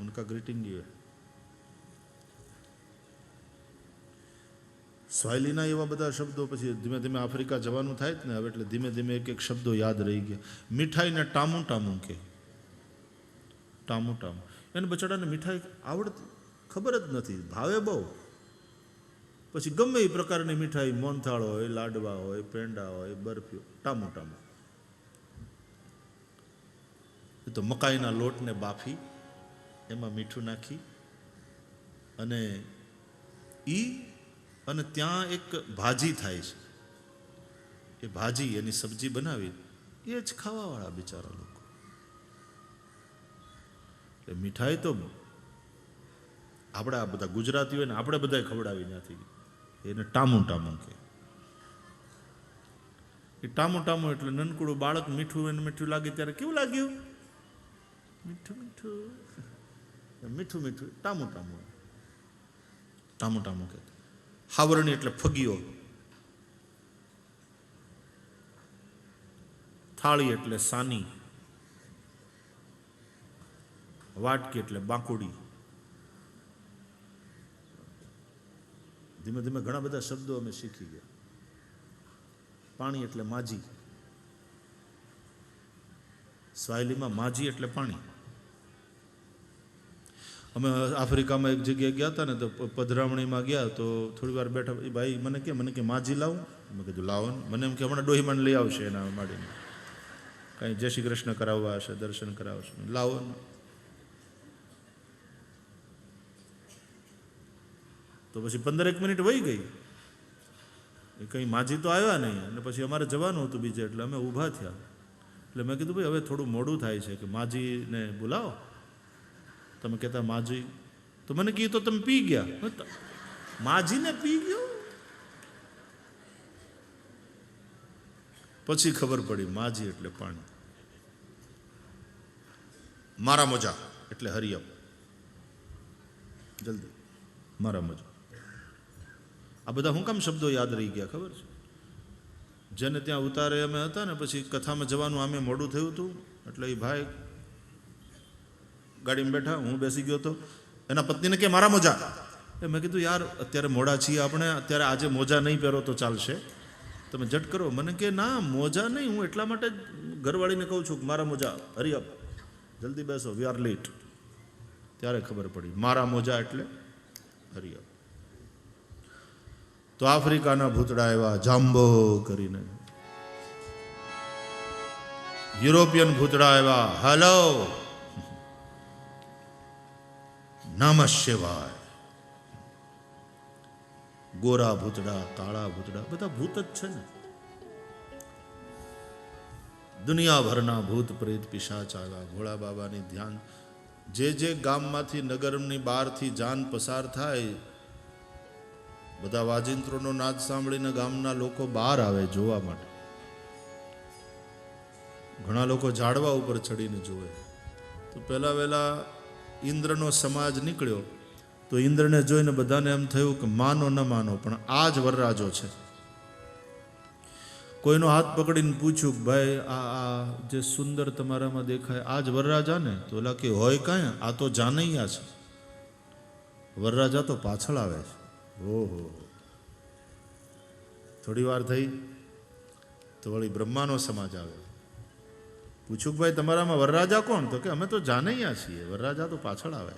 उनका ग्रीटिंग ये है। સ્વાહિલીના એવા બધા શબ્દો, પછી ધીમે ધીમે આફ્રિકા જવાનું થાય જ ને હવે, એટલે ધીમે ધીમે એક એક શબ્દો યાદ રહી ગયા. મીઠાઈને ટામું ટામું કે, ટામું ટામું. એને બચાડાને મીઠાઈ આવડતી ખબર જ નથી, ભાવે બહુ. પછી ગમે એ પ્રકારની મીઠાઈ, મોહનથાળ હોય, લાડવા હોય, પેંડા હોય, બરફીઓ, ટામું ટામું. એ તો મકાઈના લોટને બાફી એમાં મીઠું નાખી અને અને ત્યાં એક ભાજી થાય છે, એ ભાજી એની સબ્જી બનાવી એ જ ખાવાવાળા બિચારા લોકો. એ મીઠાઈ તો આપણે આ બધા ગુજરાતીઓ ને આપણે બધા ખવડાવી નથી, એને ટામું ટામું કે. એ ટામું ટામું એટલે નનકડું બાળક મીઠું એને મીઠું લાગે ત્યારે કેવું લાગ્યું? મીઠું મીઠું મીઠું મીઠું, ટામું ટામું, ટામું ટામું કે. હાવરણી એટલે ફગીઓ, થાળી એટલે સાની, વાટકી એટલે બાંકુડી. ધીમે ધીમે ઘણા બધા શબ્દો અમે શીખી ગયા. પાણી એટલે માજી, સ્વાહિલીમાં માજી એટલે પાણી. અમે આફ્રિકામાં એક જગ્યાએ ગયા હતા ને, તો પધરામણીમાં ગયા તો થોડી વાર બેઠા, એ ભાઈ મને કે માજી લાવું? મેં કીધું લાવો ને. મને એમ કે હમણાં ડોહીમાન લઈ આવશે એના માંડીને, કાંઈ જય શ્રી કૃષ્ણ કરાવવા હશે, દર્શન કરાવશે, લાવો ને. તો પછી 15 મિનિટ વહી ગઈ, એ કંઈ માજી તો આવ્યા નહીં. અને પછી અમારે જવાનું હતું બીજે, એટલે અમે ઊભા થયા. એટલે મેં કીધું ભાઈ હવે થોડું મોડું થાય છે, કે માજીને બોલાવો. તમે કહેતા માજી, તો મને કીધું તો તમે પી ગયા. માજીને પી ગયો? પછી ખબર પડી માજી એટલે પાણી. મારા મોજા એટલે હરિયમ. જલ્દી મારા મોજા. આ બધા હું કામ શબ્દો યાદ રહી ગયા ખબર છે? જેને ત્યાં ઉતારે અમે હતા ને, પછી કથામાં જવાનું આમે મોડું થયું હતું, એટલે એ ભાઈ ગાડીમાં બેઠા, હું બેસી ગયો હતો. એના પત્નીને કે મારા મોજા. મેં કીધું યાર અત્યારે મોડા છીએ આપણે, અત્યારે આજે મોજા નહીં પહેરો તો ચાલશે, તમે જટ કરો. મને કે ના મોજા નહીં, હું એટલા માટે ઘરવાળીને કહું છું કે મારા મોજા, હરી અપ, જલ્દી બેસો, વી આર લેટ. ત્યારે ખબર પડી મારા મોજા એટલે હરી અપ. તો આફ્રિકાના ભૂતડા એવા જાંબો કરીને, યુરોપિયન ભૂતડા એવા હલો નમઃ શિવાય. ગોરા ભૂતડા, કાળા ભૂતડા, બધા ભૂત જ છે ને. દુનિયાભરના ભૂત પ્રેત પિશાચ આવ્યા. ભોળા બાબાની ધ્યાન, જે ગામમાંથી નગરની બહારથી જાન પસાર થાય, બધા વાજિંત્રોનો નાદ સાંભળીને ગામના લોકો બહાર આવે જોવા માટે. ઘણા લોકો ઝાડવા ઉપર ચડીને જોવે. તો પહેલા વહેલા ઇન્દ્રનો સમાજ નીકળ્યો, તો ઇન્દ્રને જોઈને બધાને એમ થયું કે માનો ન માનો પણ આ જ વરરાજો છે. કોઈનો હાથ પકડીને પૂછ્યું કે ભાઈ આ જે સુંદર તમારામાં દેખાય આ જ વરરાજા ને? તો ઓલા કે હોય કાંઈ, આ તો જાનૈયા છે, વરરાજા તો પાછળ આવે છે. ઓહો. થોડી વાર થઈ તો વળી બ્રહ્માનો સમાજ આવ્યો. પૂછ્યું કે ભાઈ તમારામાં વરરાજા કોણ? તો કે અમે તો જાનૈયા છીએ, વરરાજા તો પાછળ આવે.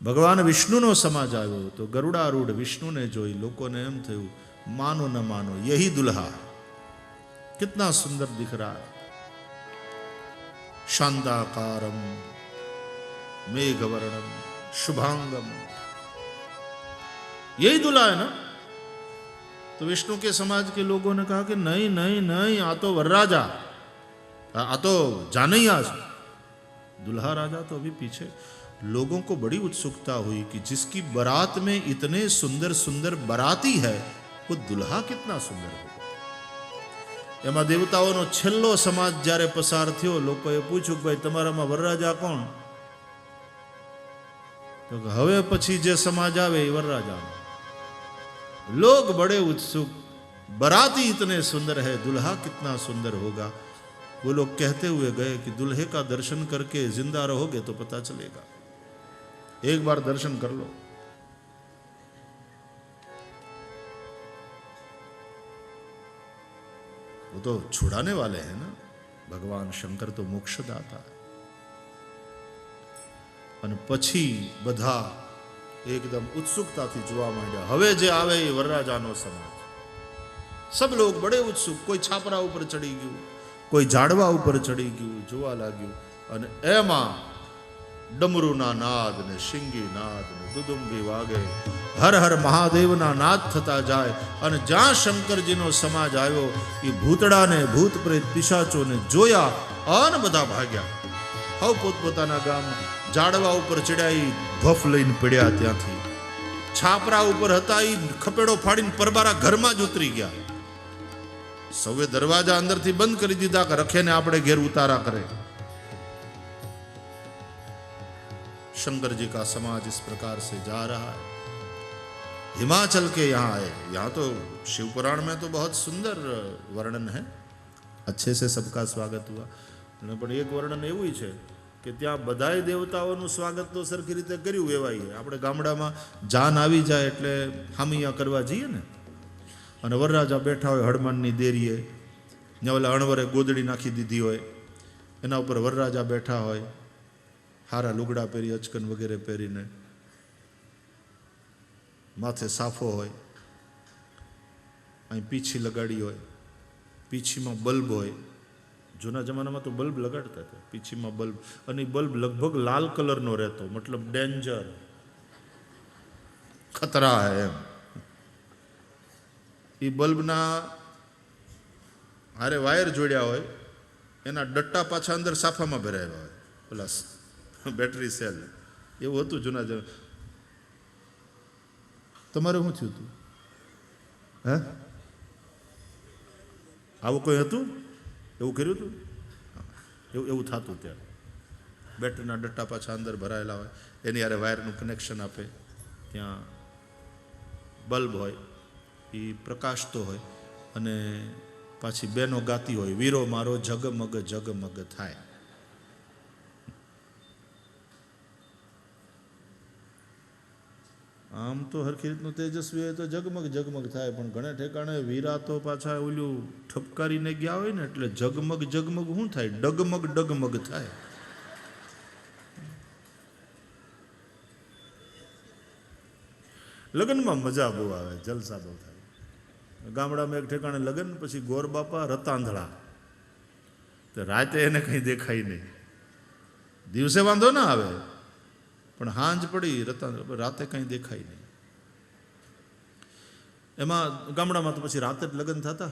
ભગવાન વિષ્ણુનો સમાજ આવ્યો, તો ગરુડારૂઢ વિષ્ણુને જોઈ લોકોને એમ થયું માનો ન માનો યહી દુલ્હા, કિતના સુંદર દિખ રહા હૈ, शांताकारम मेघवर्णम शुभांगम, यही दूल्हा है ना? तो विष्णु के समाज के लोगों ने कहा कि नहीं नहीं नहीं, आ तो वरराजा, आ तो जानैया है। दूल्हा राजा तो अभी पीछे। लोगों को बड़ी उत्सुकता हुई कि जिसकी बारात में इतने सुंदर सुंदर बाराती है वो दूल्हा कितना सुंदर होगा। एमा देवताओं छेल्लो समाज જ્યારે પસાર થયો, લોકોએ પૂછ્યું કે ભાઈ તમારામાં વરરાજા કોણ? तो હવે પછી જે સમાજ આવે એ વરરાજા। लोग बड़े उत्सुक, बाराती इतने सुंदर है, दूल्हा कितना सुंदर होगा। वो लोग कहते हुए गए कि दुल्हे का दर्शन करके जिंदा रहोगे तो पता चलेगा, एक बार दर्शन कर लो। वो तो छुड़ाने वाले हैं ना, भगवान शंकर तो मोक्षदाता है। અને પછી બધા એકદમ उत्सुकताથી જોવા માંડ્યા। હવે જે આવે એ વરરાજાનો સમાજ। सब लोग बड़े उत्सुक, कोई छापरा ઉપર ચડી ગયું, કોઈ ઝાડવા ઉપર ચડી ગયું, જોવા લાગ્યું। અને એમાં ડમરૂના નાદ ને શિંગી નાદ ને દુદુંબી વાગે, હર હર મહાદેવના નાદ થતા જાય। અને જ્યાં શંકરજીનો સમાજ આવ્યો એ ભૂતડાને ભૂત પ્રેત પિશાચોને જોયા અને બધા ભાગ્યા। હવે પોતપોતાના ગામ ઝાડવા ઉપર ચડ્યા, ભફ લઈને પડ્યા। ત્યાંથી છાપરા ઉપર હતા એ ખપેડો ફાડીને પરબારા ઘરમાં જ ઉતરી ગયા। સૌએ દરવાજા અંદરથી બંધ કરી દીધા કે રખેને આપણે ઘેર ઉતારા કરે। शंकर जी का समाज इस प्रकार से जा रहा है। हिमाचल के यहाँ आए। यहाँ तो शिव पुराण में तो बहुत सुंदर वर्णन है, अच्छे से सबका स्वागत हुआ। પણ એક વર્ણન એવું છે કે ત્યાં બધાય દેવતાઓનું સ્વાગત તો સરખી રીતે કર્યું એવાય છે। આપણે ગામડામાં જાન આવી જાય એટલે હામિયા કરવા જઈએ ને, અને વરરાજા બેઠા હોય હળમાનની દેરીએ, ત્યાં ઓલા અણવરે ગોદડી નાખી દીધી હોય, એના ઉપર વરરાજા બેઠા હોય, હારા લુગડા પહેરી, અચકન વગેરે પહેરીને, માથે સાફો હોય, અહીં પીછી લગાડી હોય, પીછીમાં બલ્બ હોય। જૂના જમાનામાં તો બલ્બ લગાડતા હતા, પીછીમાં બલ્બ, અને એ બલ્બ લગભગ લાલ કલરનો રહેતો, મતલબ ડેન્જર, ખતરા હે એમ। એ બલ્બના હારે વાયર જોડ્યા હોય, એના ડટ્ટા પાછા અંદર સાફામાં ભરાયા હોય, પ્લસ બેટરી સેલ, એવું હતું જૂના જમાના। તમારે શું થયું હતું? હે, આવું કોઈ હતું? એવું કર્યું હતું? એવું થતું ત્યારે। બેટરીના ડટ્ટા પાછા અંદર ભરાયેલા હોય, એની યારે વાયરનું કનેક્શન આપે, ત્યાં બલ્બ હોય, એ પ્રકાશતો હોય, અને પાછી બેનો ગાતી હોય, વીરો મારો જગમગ જગમગ થાય। આમ તો હરખી રીતનું તેજસ્વી હોય તો જગમગ જગમગ થાય, પણ ઘણા ઠેકાણે વીરા તો પાછા ઓલું ઠપકારીને ગયા હોય ને, એટલે જગમગ જગમગ શું થાય? ડગમગ ડગમગ થાય। લગ્નમાં મજા બહુ આવે, જલસા બહુ થાય। ગામડામાં એક ઠેકાણે લગ્ન, પછી ગોર બાપા રતાંધળા, તો રાતે એને કંઈ દેખાય નહીં। દિવસે વાંધો ના આવે, પણ હાંજ પડી રતાંધળા, રાતે કંઈ દેખાય નહીં। એમાં ગામડામાં તો પછી રાતે જ લગ્ન થતા।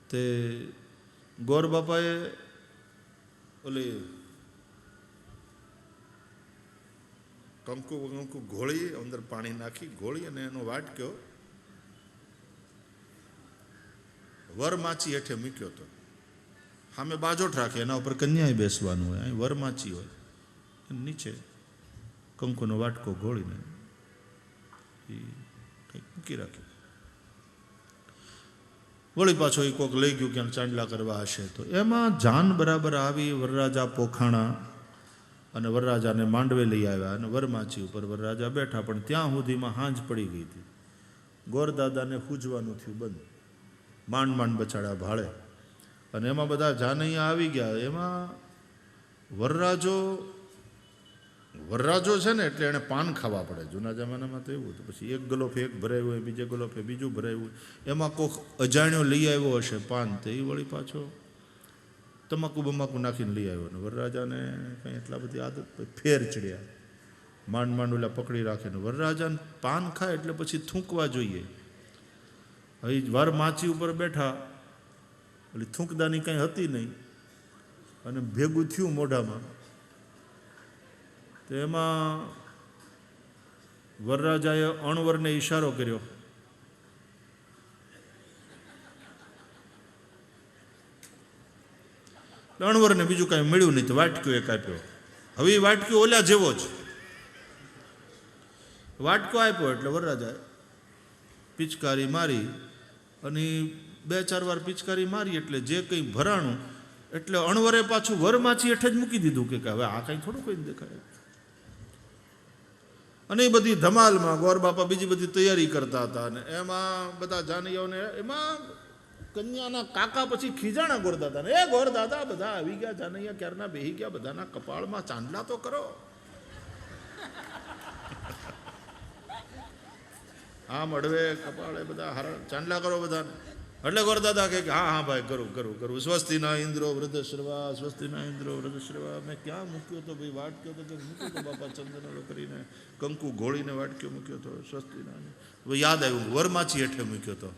તે ગોર બાપાએ ઓલી કંકુ કંકુ ઘોળી, અંદર પાણી નાખી ઘોળી, અને એનો વાટક્યો વરમાચી હેઠે મૂક્યો હતો। સામે બાજોટ રાખે, એના ઉપર કન્યાએ બેસવાનું હોય, અહીં વરમાચી હોય, નીચે કંકુનો વાટકો ઘોળીને એ કંઈક મૂકી રાખ્યો। વળી પાછો એ કોક લઈ ગયું ક્યાંક ચાંદલા કરવા હશે તો। એમાં જાન બરાબર આવી, વરરાજા પોખાણા, અને વરરાજાને માંડવે લઈ આવ્યા, અને વરમાચી ઉપર વરરાજા બેઠા, પણ ત્યાં સુધીમાં હાંજ પડી ગઈ હતી। ગોરદાદાને પૂજવાનું થયું બંધ, માંડ માંડ બચાડ્યા ભાળે, અને એમાં બધા જાનૈયા આવી ગયા। એમાં વરરાજો છે ને, એટલે એણે પાન ખાવા પડે। જૂના જમાનામાં તો એવું હતું, પછી એક ગલોફે એક ભરાયું હોય, બીજે ગલોફે બીજું ભરાયું હોય, એમાં કોઈક અજાણ્યો લઈ આવ્યો હશે પાન, તો એ વળી પાછો તમાકુ બમાકુ નાખીને લઈ આવ્યો, ને વરરાજાને કંઈ એટલા બધી આદત, ફેર ચડ્યા, માંડ માંડ ઓલા પકડી રાખે ને વરરાજાને પાન ખાય એટલે પછી થૂંકવા જોઈએ। હવે વર માચી ઉપર બેઠા, એટલે થૂંકદાની કંઈ હતી નહીં, અને ભેગું થયું મોઢામાં, તો એમાં વરરાજાએ અણવરને ઈશારો કર્યો, અણવરને બીજું કાંઈ મળ્યું નહીં, તો વાટક્યો એક આપ્યો। હવે એ વાટક્યો ઓલા જેવો જ વાટકો આપ્યો, એટલે વરરાજાએ પિચકારી મારી, અને 2-4 વાર પિચકારી મારી, એટલે જે કંઈ ભરાણું એટલે અણવરે પાછું વરમાછી હેઠ જ મૂકી દીધું કે હવે આ કાંઈ થોડું કોઈને દેખાય. અને એ બધી ધમાલમાં ગોર બાપા બીજી બધી તૈયારી કરતા હતા અને એમાં બધા જાનૈયાઓને એમાં કન્યાના કાકા પછી ખીજાણા ગોરદાદા ને, એ ગોરદાદા બધા આવી ગયા, જાનૈયા ક્યારના બેહી ગયા, બધાના કપાળમાં ચાંદલા તો કરો. આમ અડવે કપાળે બધા ચાંદલા કરો બધાને. એટલે ગોરદાદા કહે કે હા હા ભાઈ કરું કરું કરું. સ્વસ્તિના ઇન્દ્રો વૃદ્ધશ્રવા, સ્વસ્તિના ઇન્દ્રો વૃદ્ધશ્રવા. મેં ક્યાં મૂક્યો તો ભાઈ? વાટક્યો તો કે મૂક્યો તો બાપા, ચંદનલો કરીને કંકુ ઘોળીને વાટક્યો મૂક્યો તો. સ્વસ્તિના યાદ આવ્યું, વરમાછી હેઠે મૂક્યો તો.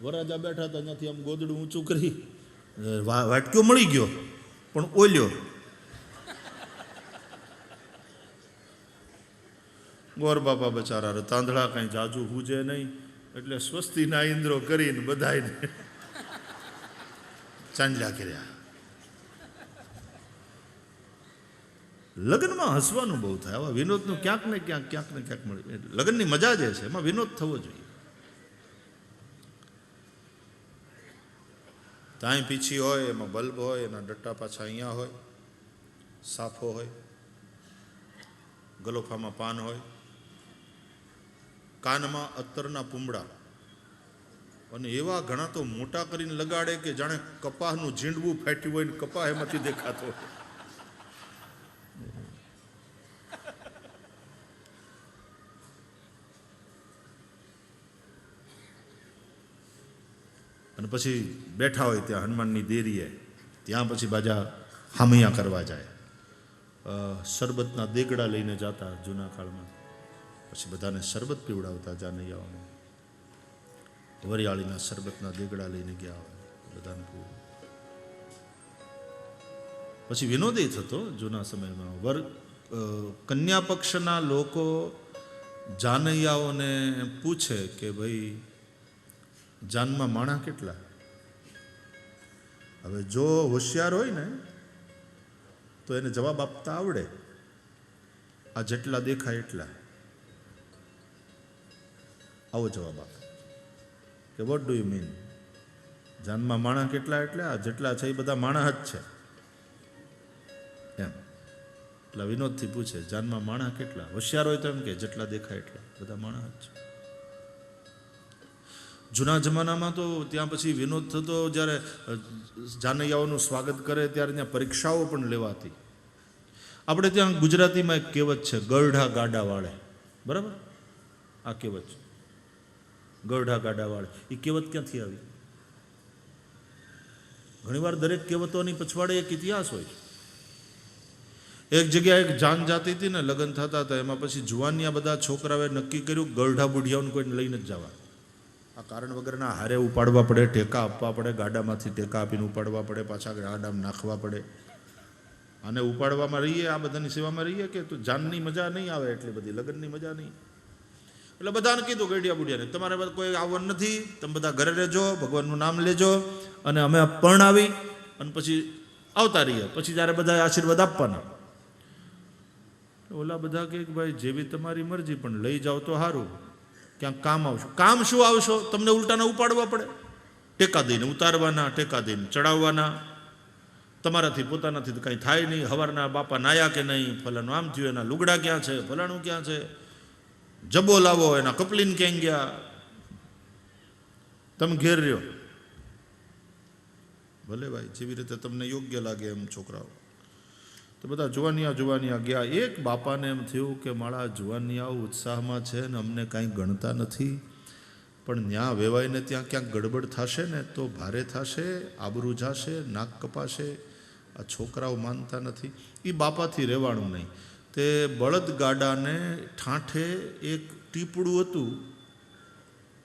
વરાજા બેઠા હતા, ત્યાંથી આમ ગોદડું ઊંચું કરી વાટક્યો મળી ગયો પણ ઓલ્યો. ગોર બાપા બચારા તાંદળા કાંઈ જાજુ હુજે નહીં એટલે સ્વસ્તિના ઇન્દ્રો કરીને બધાને ચાંદલા કર્યા. લગ્નમાં હસવાનું બહુ થાય. આવા વિનોદનું ક્યાંક ને ક્યાંક મળે. લગ્નની મજા જે છે એમાં વિનોદ થવો જોઈએ. તાંય પીછી હોય, એમાં બલ્બ હોય, એના ડટ્ટા પાછા અહીંયા હોય, સાફો હોય, ગલોફામાં પાન હોય, કાનમાં અત્તરના પૂમડા, અને એવા ઘણા તો મોટા કરીને લગાડે કે જાણે કપાસનું ઝીંડવું ફાટ્યું હોય ને કપાસ એમાંથી દેખાતો હોય. અને પછી બેઠા હોય ત્યાં હનુમાનની દેરીએ, ત્યાં પછી બાજા હામૈયા કરવા જાય. શરબતના દેગડા લઈને જતા જૂના કાળમાં. પછી બધાને શરબત પીવડાવતા જાનૈયાઓને. વરિયાળીના શરબતના દેગડા લઈને ગયા હોય બધાને પીવું. પછી વિનોદય થતો જૂના સમયમાં. કન્યા પક્ષના લોકો જાનૈયાઓને પૂછે કે ભાઈ જાનમાં માણા કેટલા? હવે જો હોશિયાર હોય ને તો એને જવાબ આપતા આવડે, આ જેટલા દેખાય એટલા. આવો જવાબ આપે કે વોટ ડુ યુ મીન? જાનમાં માણા કેટલા? એટલે આ જેટલા છે એ બધા માણા જ છે એમ. એટલે વિનોદથી પૂછે જાનમાં માણા કેટલા? હોશિયાર હોય તો એમ કે જેટલા દેખાય એટલા, બધા માણા જ છે. જૂના જમાનામાં તો ત્યાં પછી વિનોદ થતો, જ્યારે જાનૈયાઓનું સ્વાગત કરે ત્યારે ત્યાં પરીક્ષાઓ પણ લેવાતી. આપણે ત્યાં ગુજરાતીમાં એક કહેવત છે, ગરઢા ગાડા વાળે. બરાબર? આ કહેવત છે, ગરઢા ગાડા વાળે. એ કહેવત ક્યાંથી આવી? ઘણીવાર દરેક કહેવતોની પછવાડે એક ઇતિહાસ હોય છે. એક જગ્યાએ એક જાન જાતી હતી ને, લગ્ન થતા હતા, એમાં પછી જુવાનિયા બધા છોકરાઓએ નક્કી કર્યું ગરઢા બુઢિયાઓને કોઈને લઈને જ જવા. આ કારણ વગરના હારે ઉપાડવા પડે, ટેકા આપવા પડે, ગાડામાંથી ટેકા આપીને ઉપાડવા પડે, પાછા ગાડામાં નાખવા પડે. આને ઉપાડવામાં રહીએ, આ બધાની સેવામાં રહીએ કે તો જાનની મજા નહીં આવે, એટલી બધી લગ્નની મજા નહીં. એટલે બધાને કીધું ગઢિયા બુઢિયાને, તમારે કોઈ આવવાનું નથી, તમે બધા ઘરે રહેજો, ભગવાનનું નામ લેજો, અને અમે પરણાવી અને પછી આવતા રહીએ. પછી જ્યારે બધા આશીર્વાદ આપવાના. ઓલા બધા કે ભાઈ જેવી તમારી મરજી, પણ લઈ જાઓ તો સારું, ક્યાંક કામ આવશો. કામ શું આવશો? તમને ઉલટાના ઉપાડવા પડે, ટેકા દઈને ઉતારવાના, ટેકા દઈને ચડાવવાના. તમારાથી પોતાનાથી તો કંઈ થાય નહીં. હવારના બાપા નાયા કે નહીં, ફલાનું આમ થયું, એના લુગડા ક્યાં છે, ફલાણું ક્યાં છે, જબો લાવો, એના કપલીન ક્યાં ગયા, તમે ઘેર રહ્યો. ભલે ભાઈ, જેવી રીતે તમને યોગ્ય લાગે એમ છોકરાઓ. તો બધા જુવાનિયા ગયા. એક બાપાને એમ થયું કે મારા જુવાનિયાઓ ઉત્સાહમાં છે ને અમને કાંઈ ગણતા નથી, પણ ત્યાં વેવાઈને ત્યાં ક્યાંક ગડબડ થશે ને તો ભારે થશે, આબરૂ જશે, નાક કપાશે. આ છોકરાઓ માનતા નથી. એ બાપાથી રહેવાનું નહીં. તે બળદ ગાડાને ઠાંઠે એક ટીપડું હતું,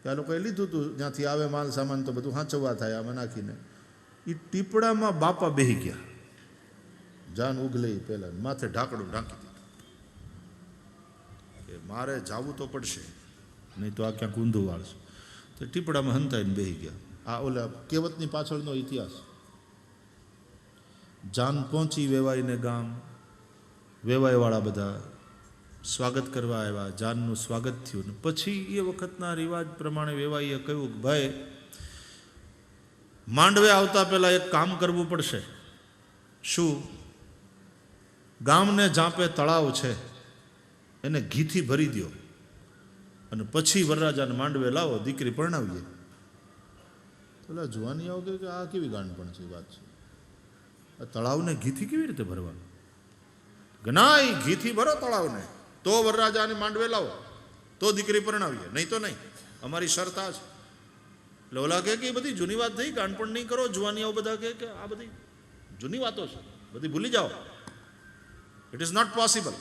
ત્યાં લોકોએ લીધું હતું, જ્યાંથી આવે માલ સામાન તો બધું હાંચવા થાય આમાં નાખીને. એ ટીપડામાં બાપા બેહી ગયા. જાન ઉગલે પહેલા માથે ઢાંકડું ઢાંકી દીધું કે મારે જાવું તો પડશે, નહીં તો આ ક્યાંક ઊંધું વાળશે. તો ટીપડામાં હંતાઈને બેહી ગયા. આ ઓલા કહેવતની પાછળનો ઇતિહાસ. જાન પહોંચી વેવાઈને ગામ. વેવાઈવાળા બધા સ્વાગત કરવા આવ્યા. જાનનું સ્વાગત થયું. પછી એ વખતના રિવાજ પ્રમાણે વેવાઈએ કહ્યું કે ભાઈ માંડવે આવતા પહેલા એક કામ કરવું પડશે. શું? ગામને જાપે તળાવ છે એને ઘીથી ભરી દો અને પછી વરરાજાને માંડવે લાવો, દીકરી પરણાવીએ. પેલા જુવાની આવો કે આ કેવી ગાંડપણ છે વાત છે, આ તળાવને ઘીથી કેવી રીતે ભરવાનું? ના, એ ઘીથી ભરો તળાવને, તો વરરાજાને માંડવે લાવો, તો દીકરી પરણાવીએ, નહીં તો નહીં. અમારી શરત આ છે. એટલે ઓલા કે એ બધી જૂની વાત થઈ, ગાંડપણ નહીં કરો. જુવાની આવો બધા કે આ બધી જૂની વાતો છે, બધી ભૂલી જાઓ. It is not possible.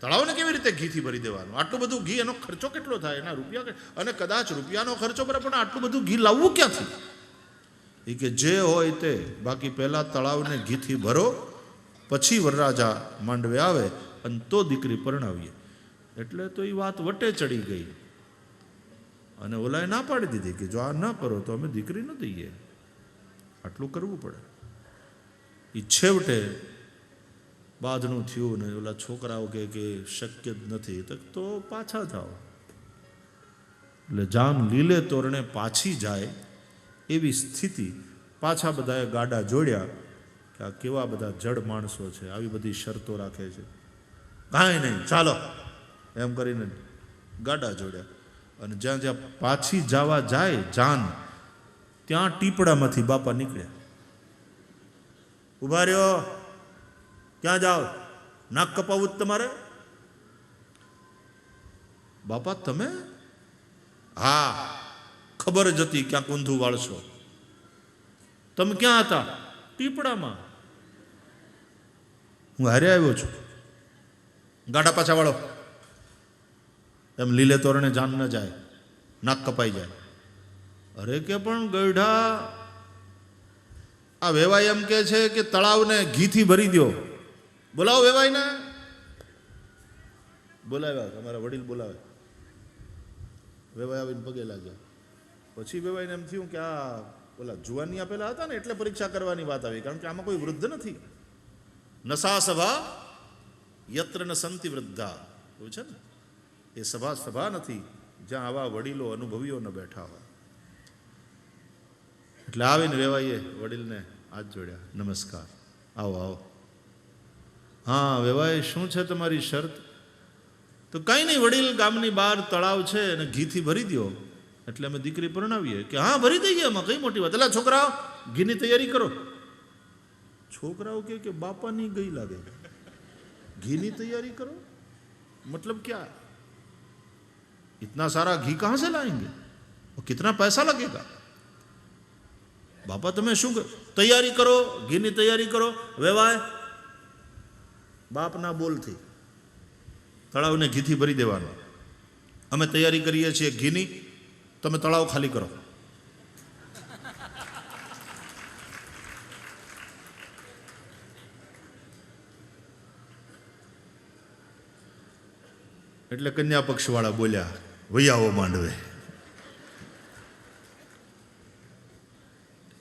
તળાવને કેવી રીતે ઘીથી ભરી દેવાનું? આટલું બધું ઘી, એનો ખર્ચો કેટલો થાય, એના રૂપિયા, અને કદાચ રૂપિયાનો ખર્ચો બરાબર, પણ આટલું બધું ઘી લાવવું ક્યાંથી? એ કે જે હોય તે, બાકી પહેલા તળાવને ઘીથી ભરો, પછી વરરાજા માંડવે આવે અને તો દીકરી પરણાવીએ. એટલે તો એ વાત વટે ચડી ગઈ અને ઓલાએ ના પાડી દીધી કે જો આ ન કરો તો અમે દીકરી ન દઈએ, આટલું કરવું પડે. એ છેવટે બાંધણું થયું ને ઓલા છોકરાઓ કે શક્ય જ નથી, તો પાછા જાઓ. એટલે જાન લીલે તોરણે પાછી જાય એવી સ્થિતિ. પાછા બધાએ ગાડા જોડ્યા કે આ કેવા બધા જડ માણસો છે, આવી બધી શરતો રાખે છે. કાંઈ નહીં, ચાલો એમ કરીને ગાડા જોડ્યા. અને જ્યાં જ્યાં પાછી જવા જાય જાન, ત્યાં ટીપડામાંથી બાપા નીકળ્યા. ઉભા રહ્યો, ક્યાં જાઓ? નાક કપાવું જ તમારે? બાપા તમે? હા, ખબર જ હતી ક્યાંક ઊંધું વાળશો. તમે ક્યાં હતા? ટીપડામાં. હું હારે આવ્યો છું. ગાડા પાછા વાળો. એમ લીલે તોરણે જાન ન જાય, નાક કપાઈ જાય. અરે કે પણ ગઈઢા, આ વેવાઈ એમ કે છે કે તળાવને ઘીથી ભરી દો. બોલાવો વેવાઈને. બોલાવ્યા, તમારા વડીલ બોલાવે. વેવાઈ આવીને પગે લાગ્યા. પછી વેવાઈને એમ થયું કે આ ઓલા જુવાનિયા પેલા હતા ને એટલે પરીક્ષા કરવાની વાત આવી, કારણ કે આમાં કોઈ વૃદ્ધ નથી. નસા સભા યત્ર ન સંતિ વૃદ્ધા, એવું છે ને. એ સભા નથી જ્યાં આવા વડીલો અનુભવીઓ ન બેઠા હોય. એટલે આવીને વેવાઈએ વડીલને હાથ જોડ્યા. નમસ્કાર, આવો આવો. હા વેવાઈ, શું છે તમારી શરત? તો કંઈ નહીં વડીલ, ગામની બહાર તળાવ છે અને ઘીથી ભરી દો એટલે અમે દીકરી પરણાવીએ. કે હા ભરી દઈએ, એમાં કઈ મોટી વાત. એટલે છોકરાઓ ઘીની તૈયારી કરો. છોકરાઓ કે બાપાની ગઈ લાગે, ઘીની તૈયારી કરો मतलब क्या? इतना सारा घी कहां से लाएंगे और कितना पैसा लगेगा? बापा તમે શું તૈયારી કરો, ઘીની તૈયારી કરો. વેવાય બાપના બોલથી તળાવને ઘીથી ભરી દેવાનો. અમે તૈયારી કરીએ છીએ ઘીની, તમે તળાવ ખાલી કરો. એટલે કન્યા પક્ષવાળા બોલ્યા, વૈયાઓ માંડવે.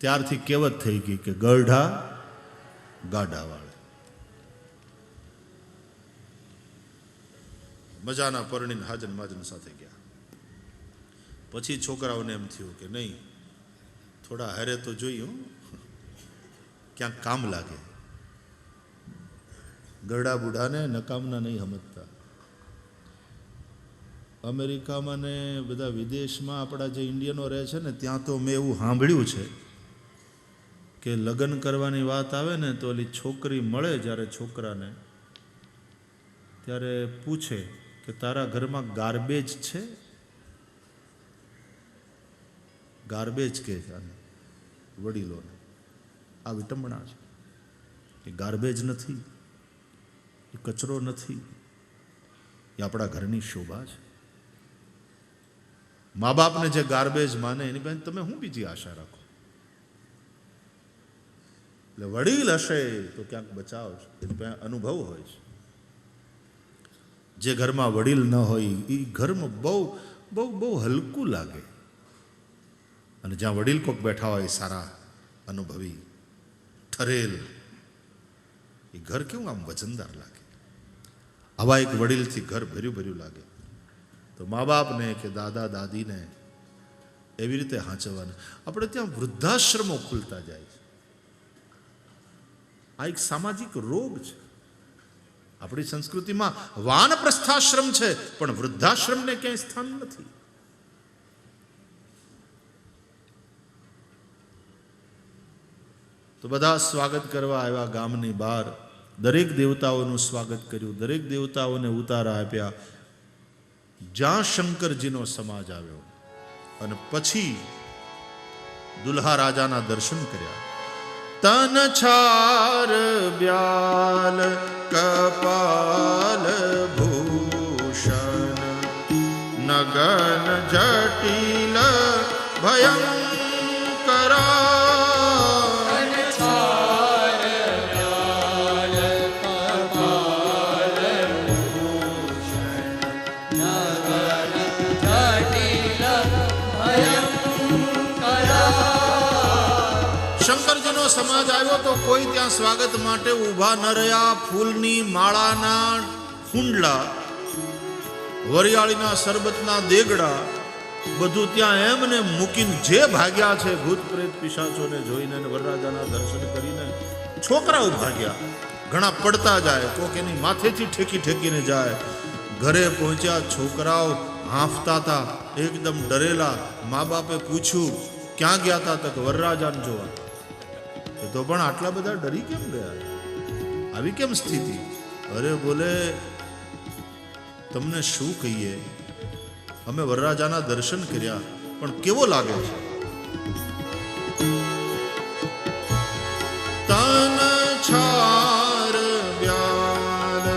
ત્યારથી કહેવત થઈ ગઈ કે ગરઢા ગાડા વાળે. મજાના પરણીને હાજન માજન સાથે ગયા. પછી છોકરાઓને એમ થયું કે નહીં, થોડા હારે તો જોયું, ક્યાંક કામ લાગે. ગરડા બુઢાને નકામના નહીં સમજતા. અમેરિકામાં ને બધા વિદેશમાં આપણા જે ઇન્ડિયનો રહે છે ને, ત્યાં તો મેં એવું સાંભળ્યું છે કે લગ્ન કરવાની વાત આવે ને તો ઓલી છોકરી મળે જ્યારે છોકરાને, ત્યારે પૂછે કે તારા ઘરમાં ગાર્બેજ છે? ગાર્બેજ કે વડીલોને આ વિટંબણા છે. એ ગાર્બેજ નથી, એ કચરો નથી, એ આપણા ઘરની શોભા છે. મા બાપને જે ગાર્બેજ માને એની પાસે તમે શું બીજી આશા રાખો? એટલે વડીલ હશે તો ક્યાંક બચાવ છે, એની પાસે અનુભવ હોય છે. જે ઘરમાં વડીલ ન હોય એ ઘરમાં બહુ બહુ બહુ હલકું લાગે. અને જ્યાં વડીલ કોક બેઠા હોય સારા અનુભવી ઠરેલ, એ ઘર કેવું આમ વજનદાર લાગે. આવા એક વડીલથી ઘર ભર્યું ભર્યું લાગે. તો મા બાપને કે દાદા દાદીને એવી રીતે હાંચવાના. આપણે ત્યાં વૃદ્ધાશ્રમો ખુલતા જાય છે. આ એક સામાજિક રોગ છે. આપણી સંસ્કૃતિમાં વાનપ્રસ્થાશ્રમ છે, પણ વૃદ્ધાશ્રમને ક્યાંય સ્થાન નથી. તો બધા સ્વાગત કરવા આવ્યા ગામની બહાર. દરેક દેવતાઓનું સ્વાગત કર્યું, દરેક દેવતાઓને ઉતારા આપ્યા. જ્યાં શંકરજીનો સમાજ આવ્યો અને પછી દુલ્હા રાજાના દર્શન કર્યા. તન છાર બ્યાલ કપાલ ભૂષણ નગન જટિલ ભયંકરા. શંકરજીનો સમાજ આવ્યો તો કોઈ ત્યાં સ્વાગત માટે ઊભા ન રહ્યા. ફૂલની માળાના કુંડલા, વરિયાળીના શરબતના દેગડા, બધું ત્યાં એમને મૂકીને જે ભાગ્યા છે ભૂત પ્રેત પિશાચોને જોઈને, વરરાજાના દર્શન કરીને છોકરાઓ ભાગ્યા. ઘણા પડતા જાય, કોક એની માથેથી ઠેકી ઠેકીને જાય. ઘરે પહોંચ્યા, છોકરાઓ હાંફતા હતા, એકદમ ડરેલા. મા બાપે પૂછ્યું, ક્યાં ગયા હતા? તક વરરાજાને જોવા. તો પણ આટલા બધા ડરી કેમ ગયા? આવી કેમ સ્થિતિ? અરે બોલે, તમને શું કહીએ, અમે વરરાજાના દર્શન કર્યા, પણ કેવો લાગે છે? તન છાર બ્યાલ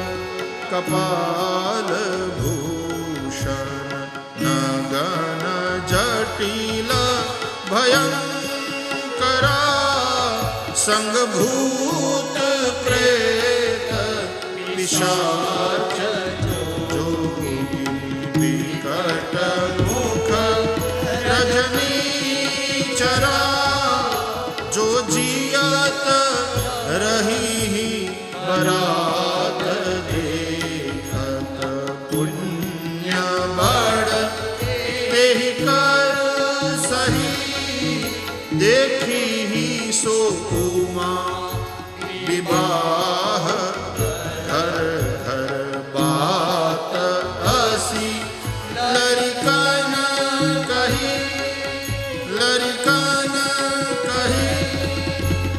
કપાલ ભૂષણ નગન જટિલ ભયંકરા. સંગભૂત પ્રેત પિશાચ જોગી વિકટ મુખ રજની ચરા. જો જીયત રહી બરાત દેખત પુણ્ય બળ તેહિ કર સહી. देखी सो विवाह घर घर बात हसी. लड़कन कही, लड़कन कही,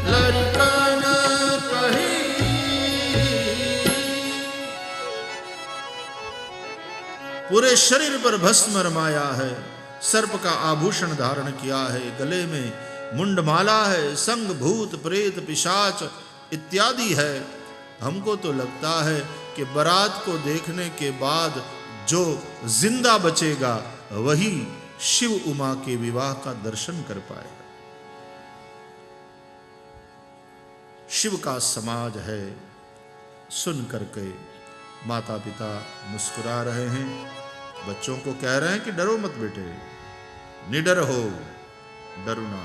लड़कन कही. पूरे शरीर पर भस्म रमाया है, सर्प का आभूषण धारण किया है, गले में मुंडमाला है, संग भूत प्रेत पिशाच इत्यादि है. हमको तो लगता है कि बारात को देखने के बाद जो जिंदा बचेगा वही शिव उमा के विवाह का दर्शन कर पाएगा. शिव का समाज है. सुन करके माता पिता मुस्कुरा रहे हैं, बच्चों को कह रहे हैं कि डरो मत बेटे, निडर हो, डरो ना.